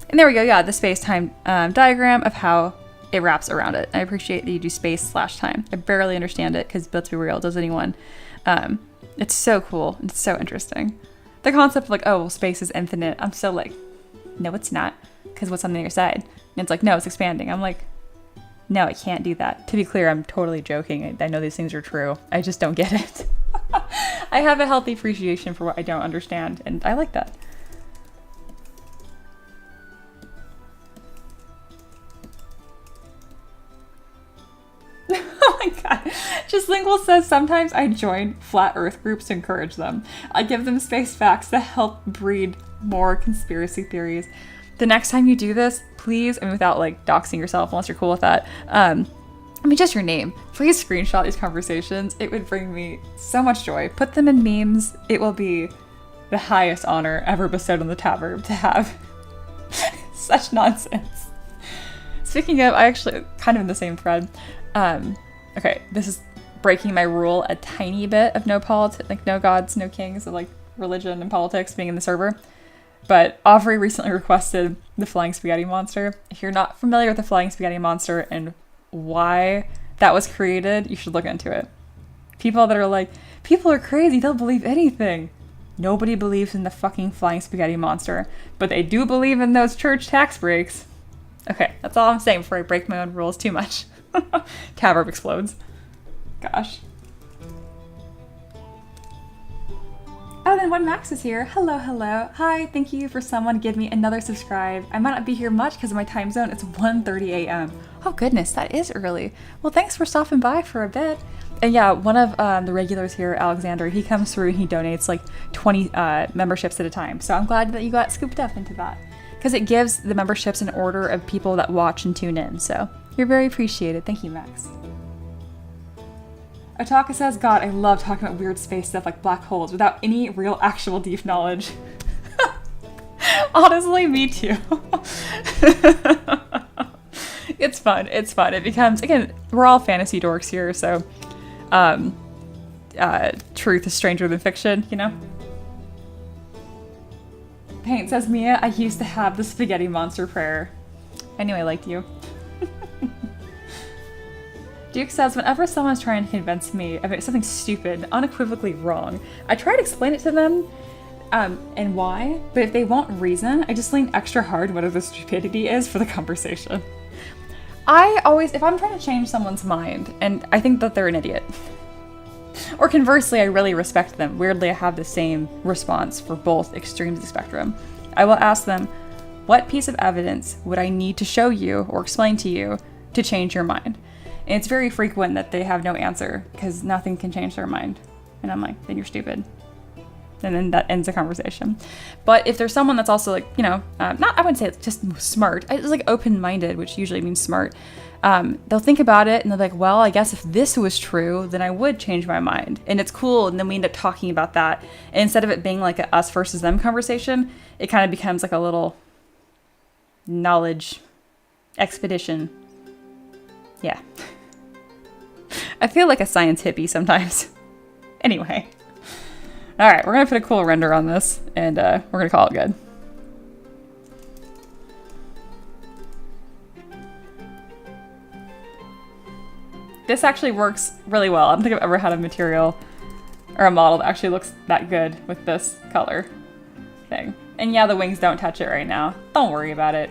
And there we go. Yeah, the space-time diagram of how it wraps around it. I appreciate that you do space/time. I barely understand it because let's be real, does anyone? It's so cool. It's so interesting. The concept of like, oh, well, space is infinite. I'm so like, no, it's not. Because what's on the other side? And it's like, no, it's expanding. I'm like, no, I can't do that. To be clear, I'm totally joking. I know these things are true. I just don't get it. I have a healthy appreciation for what I don't understand, and I like that. my god. Just Lingual says, sometimes I join flat earth groups to encourage them. I give them space facts to help breed more conspiracy theories. The next time you do this, please, I mean, without like doxing yourself, unless you're cool with that, I mean, just your name. Please screenshot these conversations. It would bring me so much joy. Put them in memes. It will be the highest honor ever bestowed on the Taverb to have such nonsense. Speaking of, I actually, kind of in the same thread, okay, this is breaking my rule a tiny bit of no politics, like no gods, no kings, of like religion and politics being in the server. But Aubrey recently requested the Flying Spaghetti Monster. If you're not familiar with the Flying Spaghetti Monster and why that was created, you should look into it. People that are like, people are crazy, they'll believe anything. Nobody believes in the fucking Flying Spaghetti Monster, but they do believe in those church tax breaks. Okay, that's all I'm saying before I break my own rules too much. Taverb explodes. Gosh. Oh, then when Max is here, hello, hello. Hi, thank you for someone to give me another subscribe. I might not be here much because of my time zone. It's 1:30 a.m. Oh goodness, that is early. Well, thanks for stopping by for a bit. And yeah, one of the regulars here, Alexander, he comes through and he donates like 20 memberships at a time. So I'm glad that you got scooped up into that, because it gives the memberships an order of people that watch and tune in. So you're very appreciated. Thank you, Max. Otaka says, God, I love talking about weird space stuff like black holes without any real actual deep knowledge. Honestly, me too. It's fun. It's fun. It becomes, again, we're all fantasy dorks here, so truth is stranger than fiction, you know? Paint says, Mia, I used to have the spaghetti monster prayer. I knew I liked you. Duke says, whenever someone's trying to convince me of something stupid, unequivocally wrong, I try to explain it to them and why, but if they won't reason, I just lean extra hard whatever the stupidity is for the conversation. I always, if I'm trying to change someone's mind and I think that they're an idiot, or conversely, I really respect them, weirdly I have the same response for both extremes of the spectrum, I will ask them, what piece of evidence would I need to show you or explain to you to change your mind? And it's very frequent that they have no answer because nothing can change their mind. And I'm like, then you're stupid. And then that ends the conversation. But if there's someone that's also like, you know, I wouldn't say it's just smart. It's like open-minded, which usually means smart. They'll think about it and they're like, well, I guess if this was true, then I would change my mind. And it's cool. And then we end up talking about that. And instead of it being like a us versus them conversation, it kind of becomes like a little knowledge expedition. Yeah. I feel like a science hippie sometimes. Anyway. Alright, we're going to put a cool render on this, and we're going to call it good. This actually works really well. I don't think I've ever had a material or a model that actually looks that good with this color thing. And yeah, the wings don't touch it right now. Don't worry about it.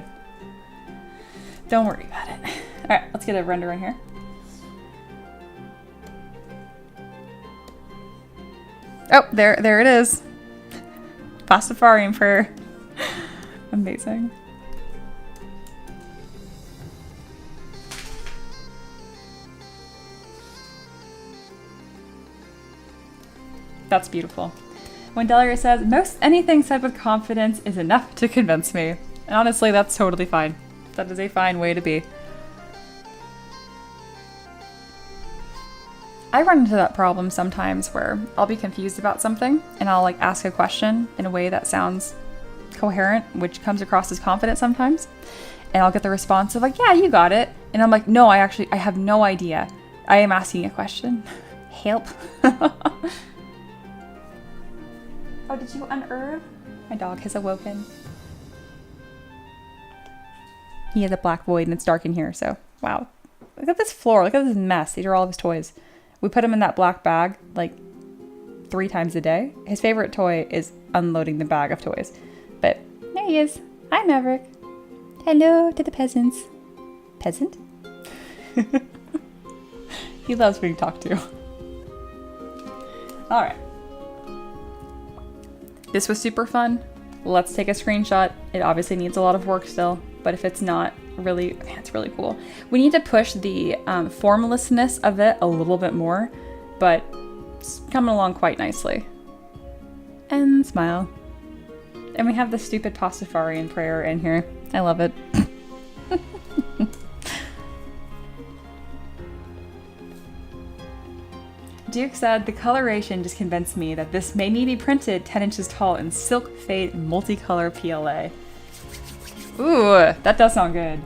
Don't worry about it. Alright, let's get a render in here. Oh, there it is. Pastafarian prayer. Amazing. That's beautiful. When Delia says, most anything said with confidence is enough to convince me. And honestly, that's totally fine. That is a fine way to be. I run into that problem sometimes where I'll be confused about something and I'll like ask a question in a way that sounds coherent, which comes across as confident sometimes. And I'll get the response of like, yeah, you got it. And I'm like, no, I have no idea. I am asking a question. Help. Oh, did you unearth? My dog has awoken. He has a black void and it's dark in here, so wow. Look at this floor, look at this mess. These are all of his toys. We put him in that black bag like 3 times a day. His favorite toy is unloading the bag of toys. But there he is. Hi, Maverick. Hello to the peasants. Peasant? He loves being talked to. Alright. This was super fun. Let's take a screenshot. It obviously needs a lot of work still, but if it's not, really, man, it's really cool. We need to push the formlessness of it a little bit more, but it's coming along quite nicely. And smile. And we have the stupid Pastafarian prayer in here. I love it. Duke said, the coloration just convinced me that this may need to be printed 10 inches tall in silk fade multicolor PLA. Ooh, that does sound good.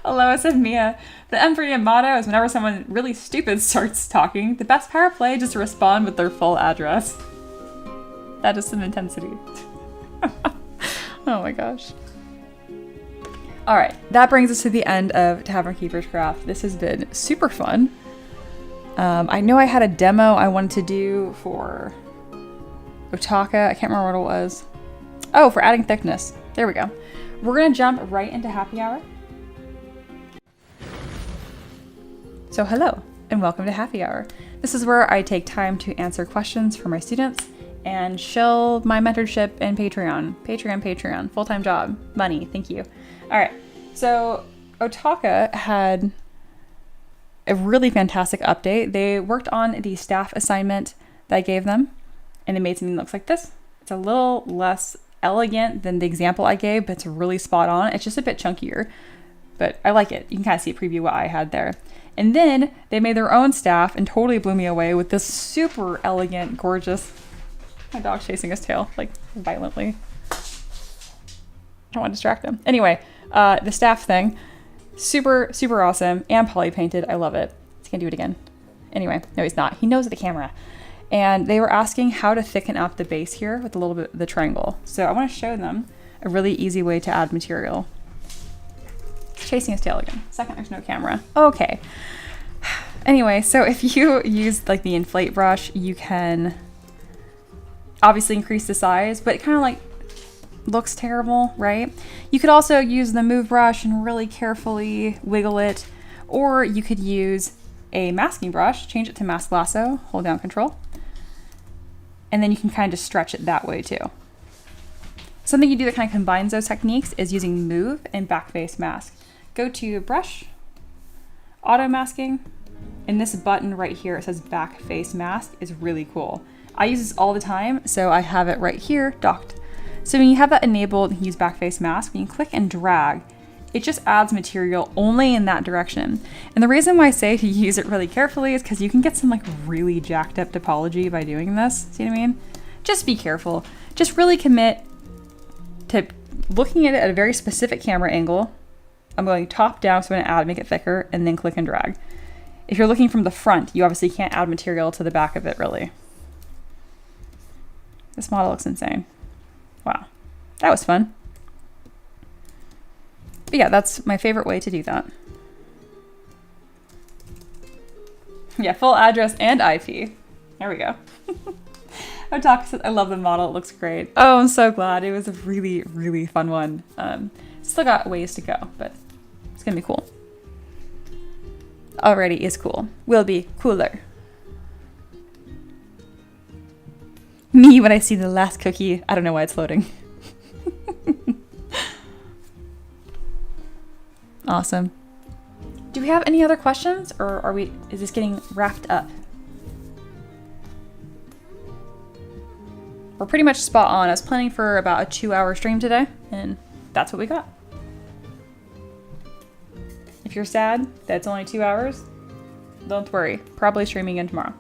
Aloha said Mia, the M3DM motto is whenever someone really stupid starts talking, the best power play just to respond with their full address. That is some intensity. Oh my gosh. All right, that brings us to the end of Tavern Keeper's Craft. This has been super fun. I know I had a demo I wanted to do for Otaka. I can't remember what it was. Oh, for adding thickness. There we go. We're gonna jump right into happy hour. So hello, and welcome to happy hour. This is where I take time to answer questions from my students and shill my mentorship and Patreon, full-time job, money, thank you. All right, so Otaka had a really fantastic update. They worked on the staff assignment that I gave them, and they made something that looks like this. It's a little less elegant than the example I gave, but it's really spot on. It's just a bit chunkier, but I like it. You can kind of see a preview of what I had there. And then they made their own staff and totally blew me away with this super elegant, gorgeous... My dog's chasing his tail, like, violently. I don't want to distract him. Anyway, the staff thing, super, super awesome and poly painted. I love it. He's gonna do it again. Anyway, no, he's not. He knows the camera. And they were asking how to thicken up the base here with a little bit of the triangle. So I want to show them a really easy way to add material. Chasing his tail again. Second, there's no camera. Okay. Anyway, so if you use like the inflate brush, you can obviously increase the size, but it kind of like looks terrible, right? You could also use the move brush and really carefully wiggle it, or you could use a masking brush, change it to mask lasso, hold down control, and then you can kind of stretch it that way too. Something you do that kind of combines those techniques is using move and backface mask. Go to brush, auto masking, and this button right here, it says backface mask, is really cool. I use this all the time, so I have it right here, docked. So when you have that enabled and use backface mask, when you click and drag, it just adds material only in that direction. And the reason why I say to use it really carefully is because you can get some like really jacked up topology by doing this. See what I mean? Just be careful. Just really commit to looking at it at a very specific camera angle. I'm going top down, so I'm going to make it thicker, and then click and drag. If you're looking from the front, you obviously can't add material to the back of it, really. This model looks insane. Wow, that was fun. But yeah, that's my favorite way to do that. Yeah, full address and IP. There we go. Otaka says, I love the model, it looks great. Oh, I'm so glad. It was a really, really fun one. Still got ways to go, but it's gonna be cool. Already is cool. Will be cooler. Me when I see the last cookie. I don't know why it's loading. Awesome. Do we have any other questions, or is this getting wrapped up? We're pretty much spot on. I was planning for about a 2-hour stream today, and that's what we got. If you're sad that it's only 2 hours, don't worry. Probably streaming again tomorrow.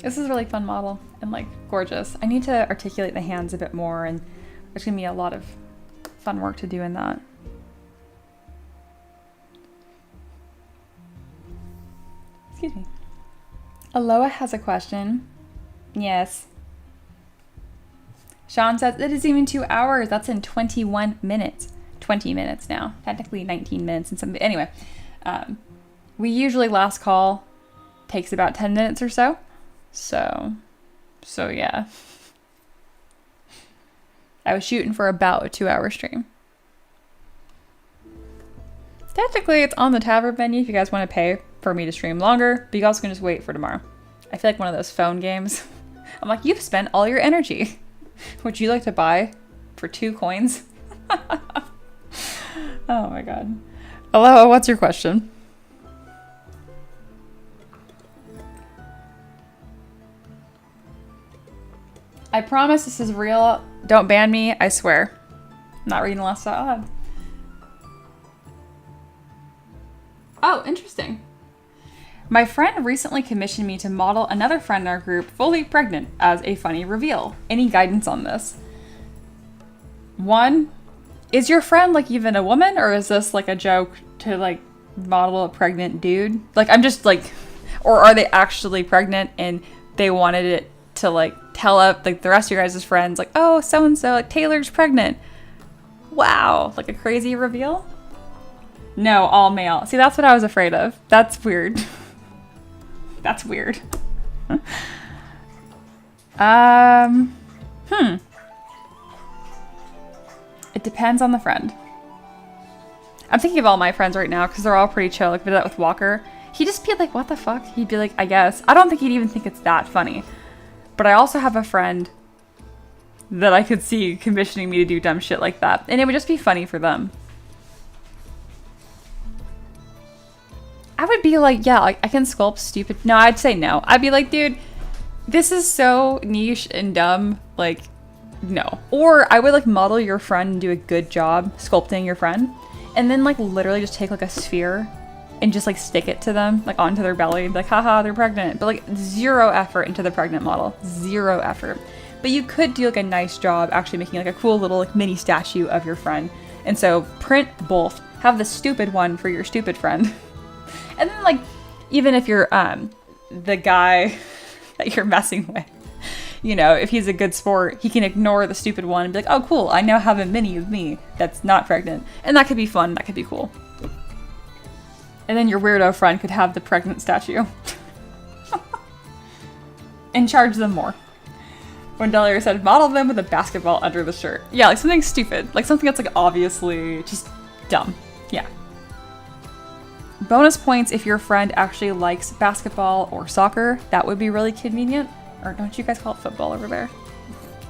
This is a really fun model and like gorgeous. I need to articulate the hands a bit more, and there's gonna be a lot of fun work to do in that. Excuse me. Aloha has a question. Yes. Sean says, it is even 2 hours. That's in 21 minutes. 20 minutes now. Technically 19 minutes and something. Anyway, we usually last call takes about 10 minutes or so. So yeah. I was shooting for about a 2-hour stream. Technically, it's on the Taverb menu if you guys want to pay for me to stream longer, but you also can just wait for tomorrow. I feel like one of those phone games. I'm like, you've spent all your energy. Would you like to buy for 2 coins? Oh my god. Hello, what's your question? I promise this is real. Don't ban me, I swear. I'm not reading the last out loud. Oh, interesting. My friend recently commissioned me to model another friend in our group fully pregnant as a funny reveal. Any guidance on this? 1, is your friend like even a woman, or is this like a joke to like model a pregnant dude? Like, I'm just like, or are they actually pregnant and they wanted it to like tell up like the rest of your guys' friends like, oh, so-and-so, like Taylor's pregnant. Wow, like a crazy reveal? No, all male. See, that's what I was afraid of. That's weird. That's weird. It depends on the friend. I'm thinking of all my friends right now because they're all pretty chill. Like, we did that with Walker. He'd just be like, what the fuck? He'd be like, I guess. I don't think he'd even think it's that funny. But I also have a friend that I could see commissioning me to do dumb shit like that. And it would just be funny for them. I would be like, yeah, like, I can sculpt stupid. No, I'd say no. I'd be like, dude, this is so niche and dumb. Like, no. Or I would like model your friend and do a good job sculpting your friend. And then like literally just take like a sphere and just like stick it to them, like onto their belly. Like, haha, they're pregnant. But like 0 effort into the pregnant model. 0 effort. But you could do like a nice job actually making like a cool little like mini statue of your friend. And so print both. Have the stupid one for your stupid friend. And then like, even if you're the guy that you're messing with, you know, if he's a good sport, he can ignore the stupid one and be like, oh cool, I now have a mini of me that's not pregnant. And that could be fun, that could be cool. And then your weirdo friend could have the pregnant statue. And charge them more. When Delia said, model them with a basketball under the shirt. Yeah, like something stupid. Like something that's like obviously just dumb. Yeah. Bonus points if your friend actually likes basketball or soccer. That would be really convenient. Or don't you guys call it football over there?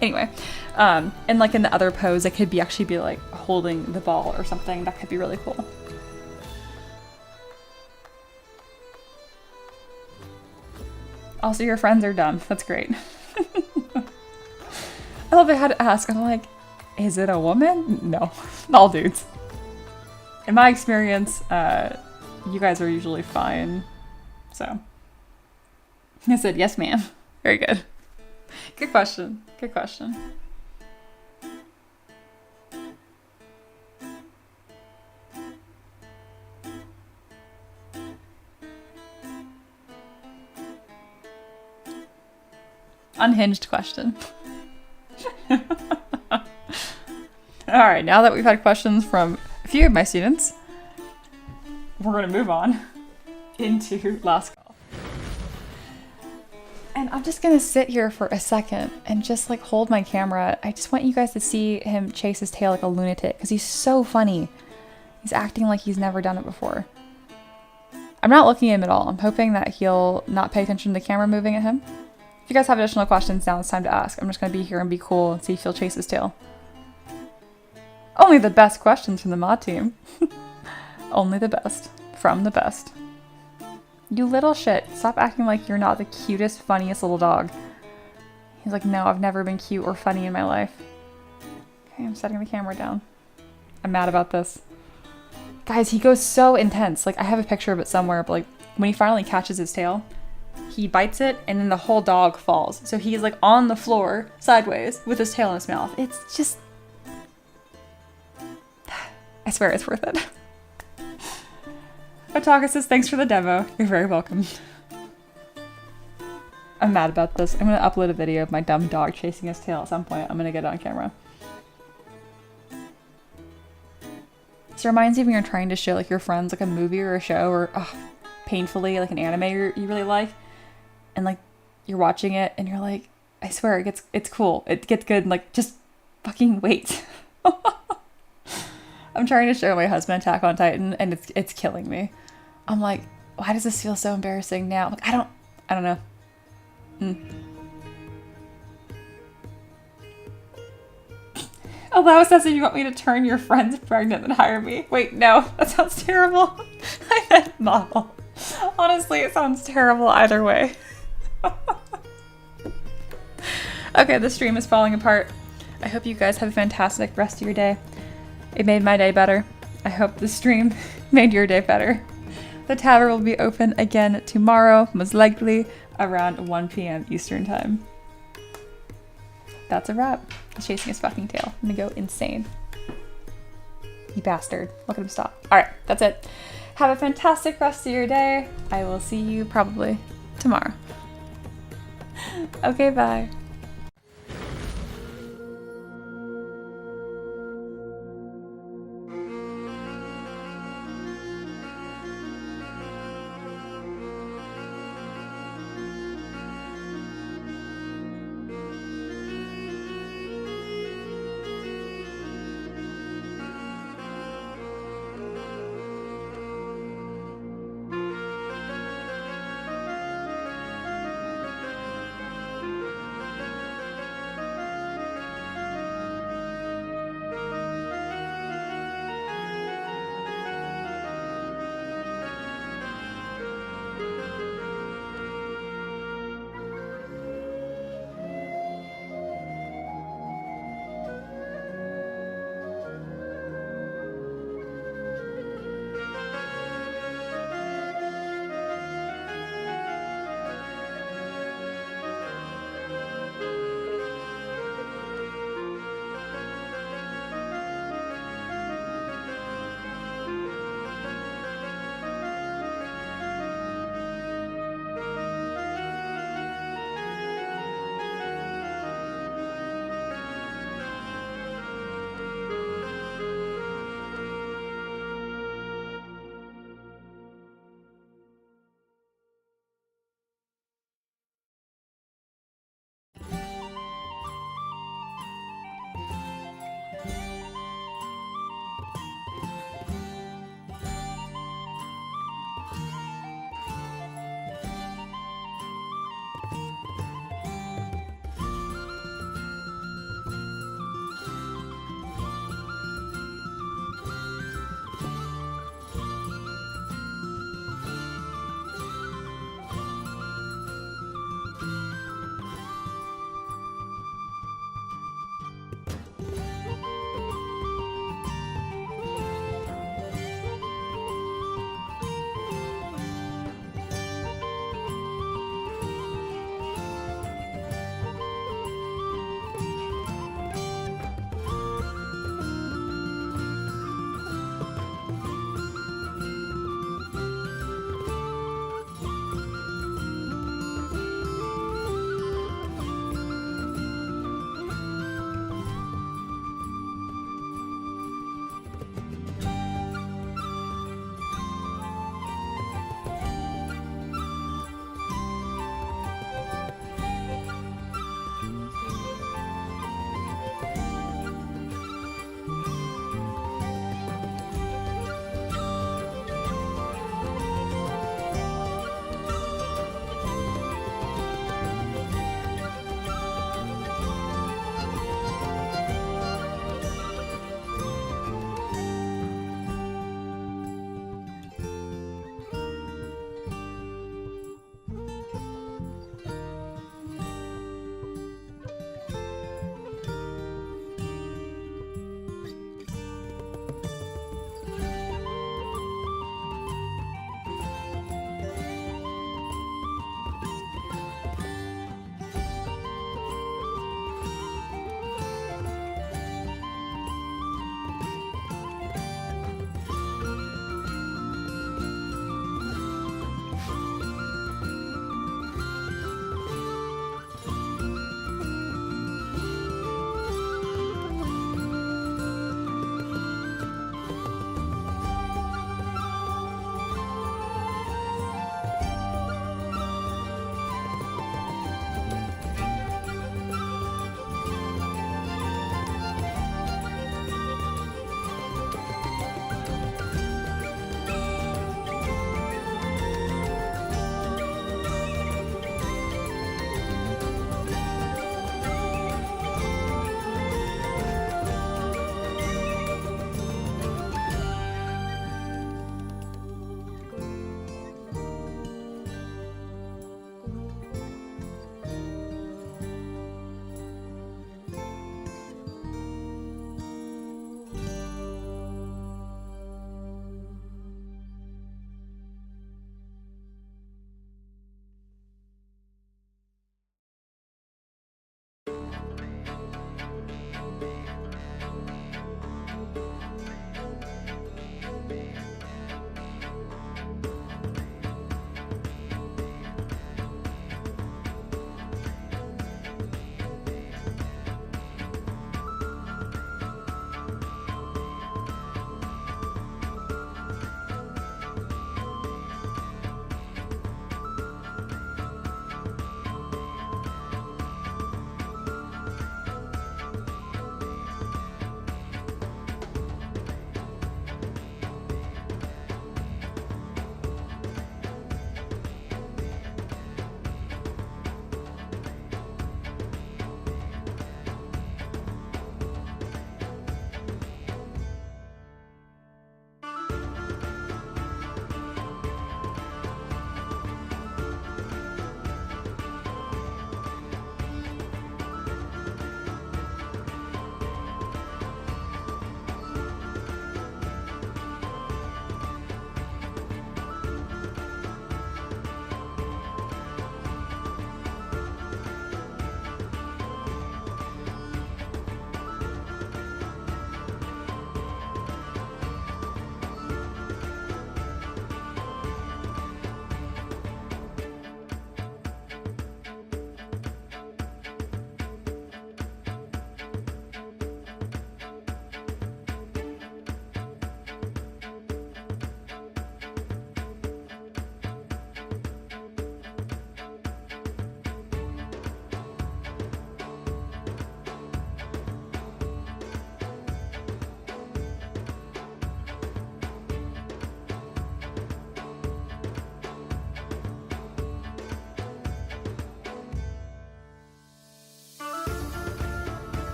Anyway, and like in the other pose, it could be actually be like holding the ball or something. That could be really cool. Also, your friends are dumb. That's great. I love I had to ask. I'm like, is it a woman? No, all dudes. In my experience, you guys are usually fine. So I said, yes, ma'am. Very good. Good question. Good question. Unhinged question. All right, now that we've had questions from a few of my students, we're going to move on into last call. And I'm just going to sit here for a second and just like hold my camera. I just want you guys to see him chase his tail like a lunatic because he's so funny. He's acting like he's never done it before. I'm not looking at him at all. I'm hoping that he'll not pay attention to the camera moving at him. If you guys have additional questions, now it's time to ask. I'm just going to be here and be cool and see if he'll chase his tail. Only the best questions from the mod team. Only the best. From the best. You little shit. Stop acting like you're not the cutest, funniest little dog. He's like, no, I've never been cute or funny in my life. Okay, I'm setting the camera down. I'm mad about this. Guys, he goes so intense. Like, I have a picture of it somewhere, but like, when he finally catches his tail, he bites it and then the whole dog falls. So he's like on the floor, sideways, with his tail in his mouth. It's just... I swear it's worth it. Otaka says, thanks for the demo. You're very welcome. I'm mad about this. I'm going to upload a video of my dumb dog chasing his tail at some point. I'm going to get it on camera. This reminds me when you're trying to show like your friends like a movie or a show or... Oh, painfully, like an anime you really like, and like you're watching it and you're like, I swear it's cool, it gets good, and like just fucking wait. I'm trying to show my husband Attack on Titan and it's killing me. I'm like, why does this feel so embarrassing now? Like I don't know. Allow us if you want me to turn your friends pregnant and hire me. Wait, no, that sounds terrible. I meant model. Honestly, it sounds terrible either way. Okay, the stream is falling apart. I hope you guys have a fantastic rest of your day. It made my day better. I hope the stream made your day better. The Taverb will be open again tomorrow, most likely around 1 p.m. Eastern time. That's a wrap. He's chasing his fucking tail. I'm gonna go insane. You bastard. Look at him stop. Alright, that's it. Have a fantastic rest of your day. I will see you probably tomorrow. Okay, bye.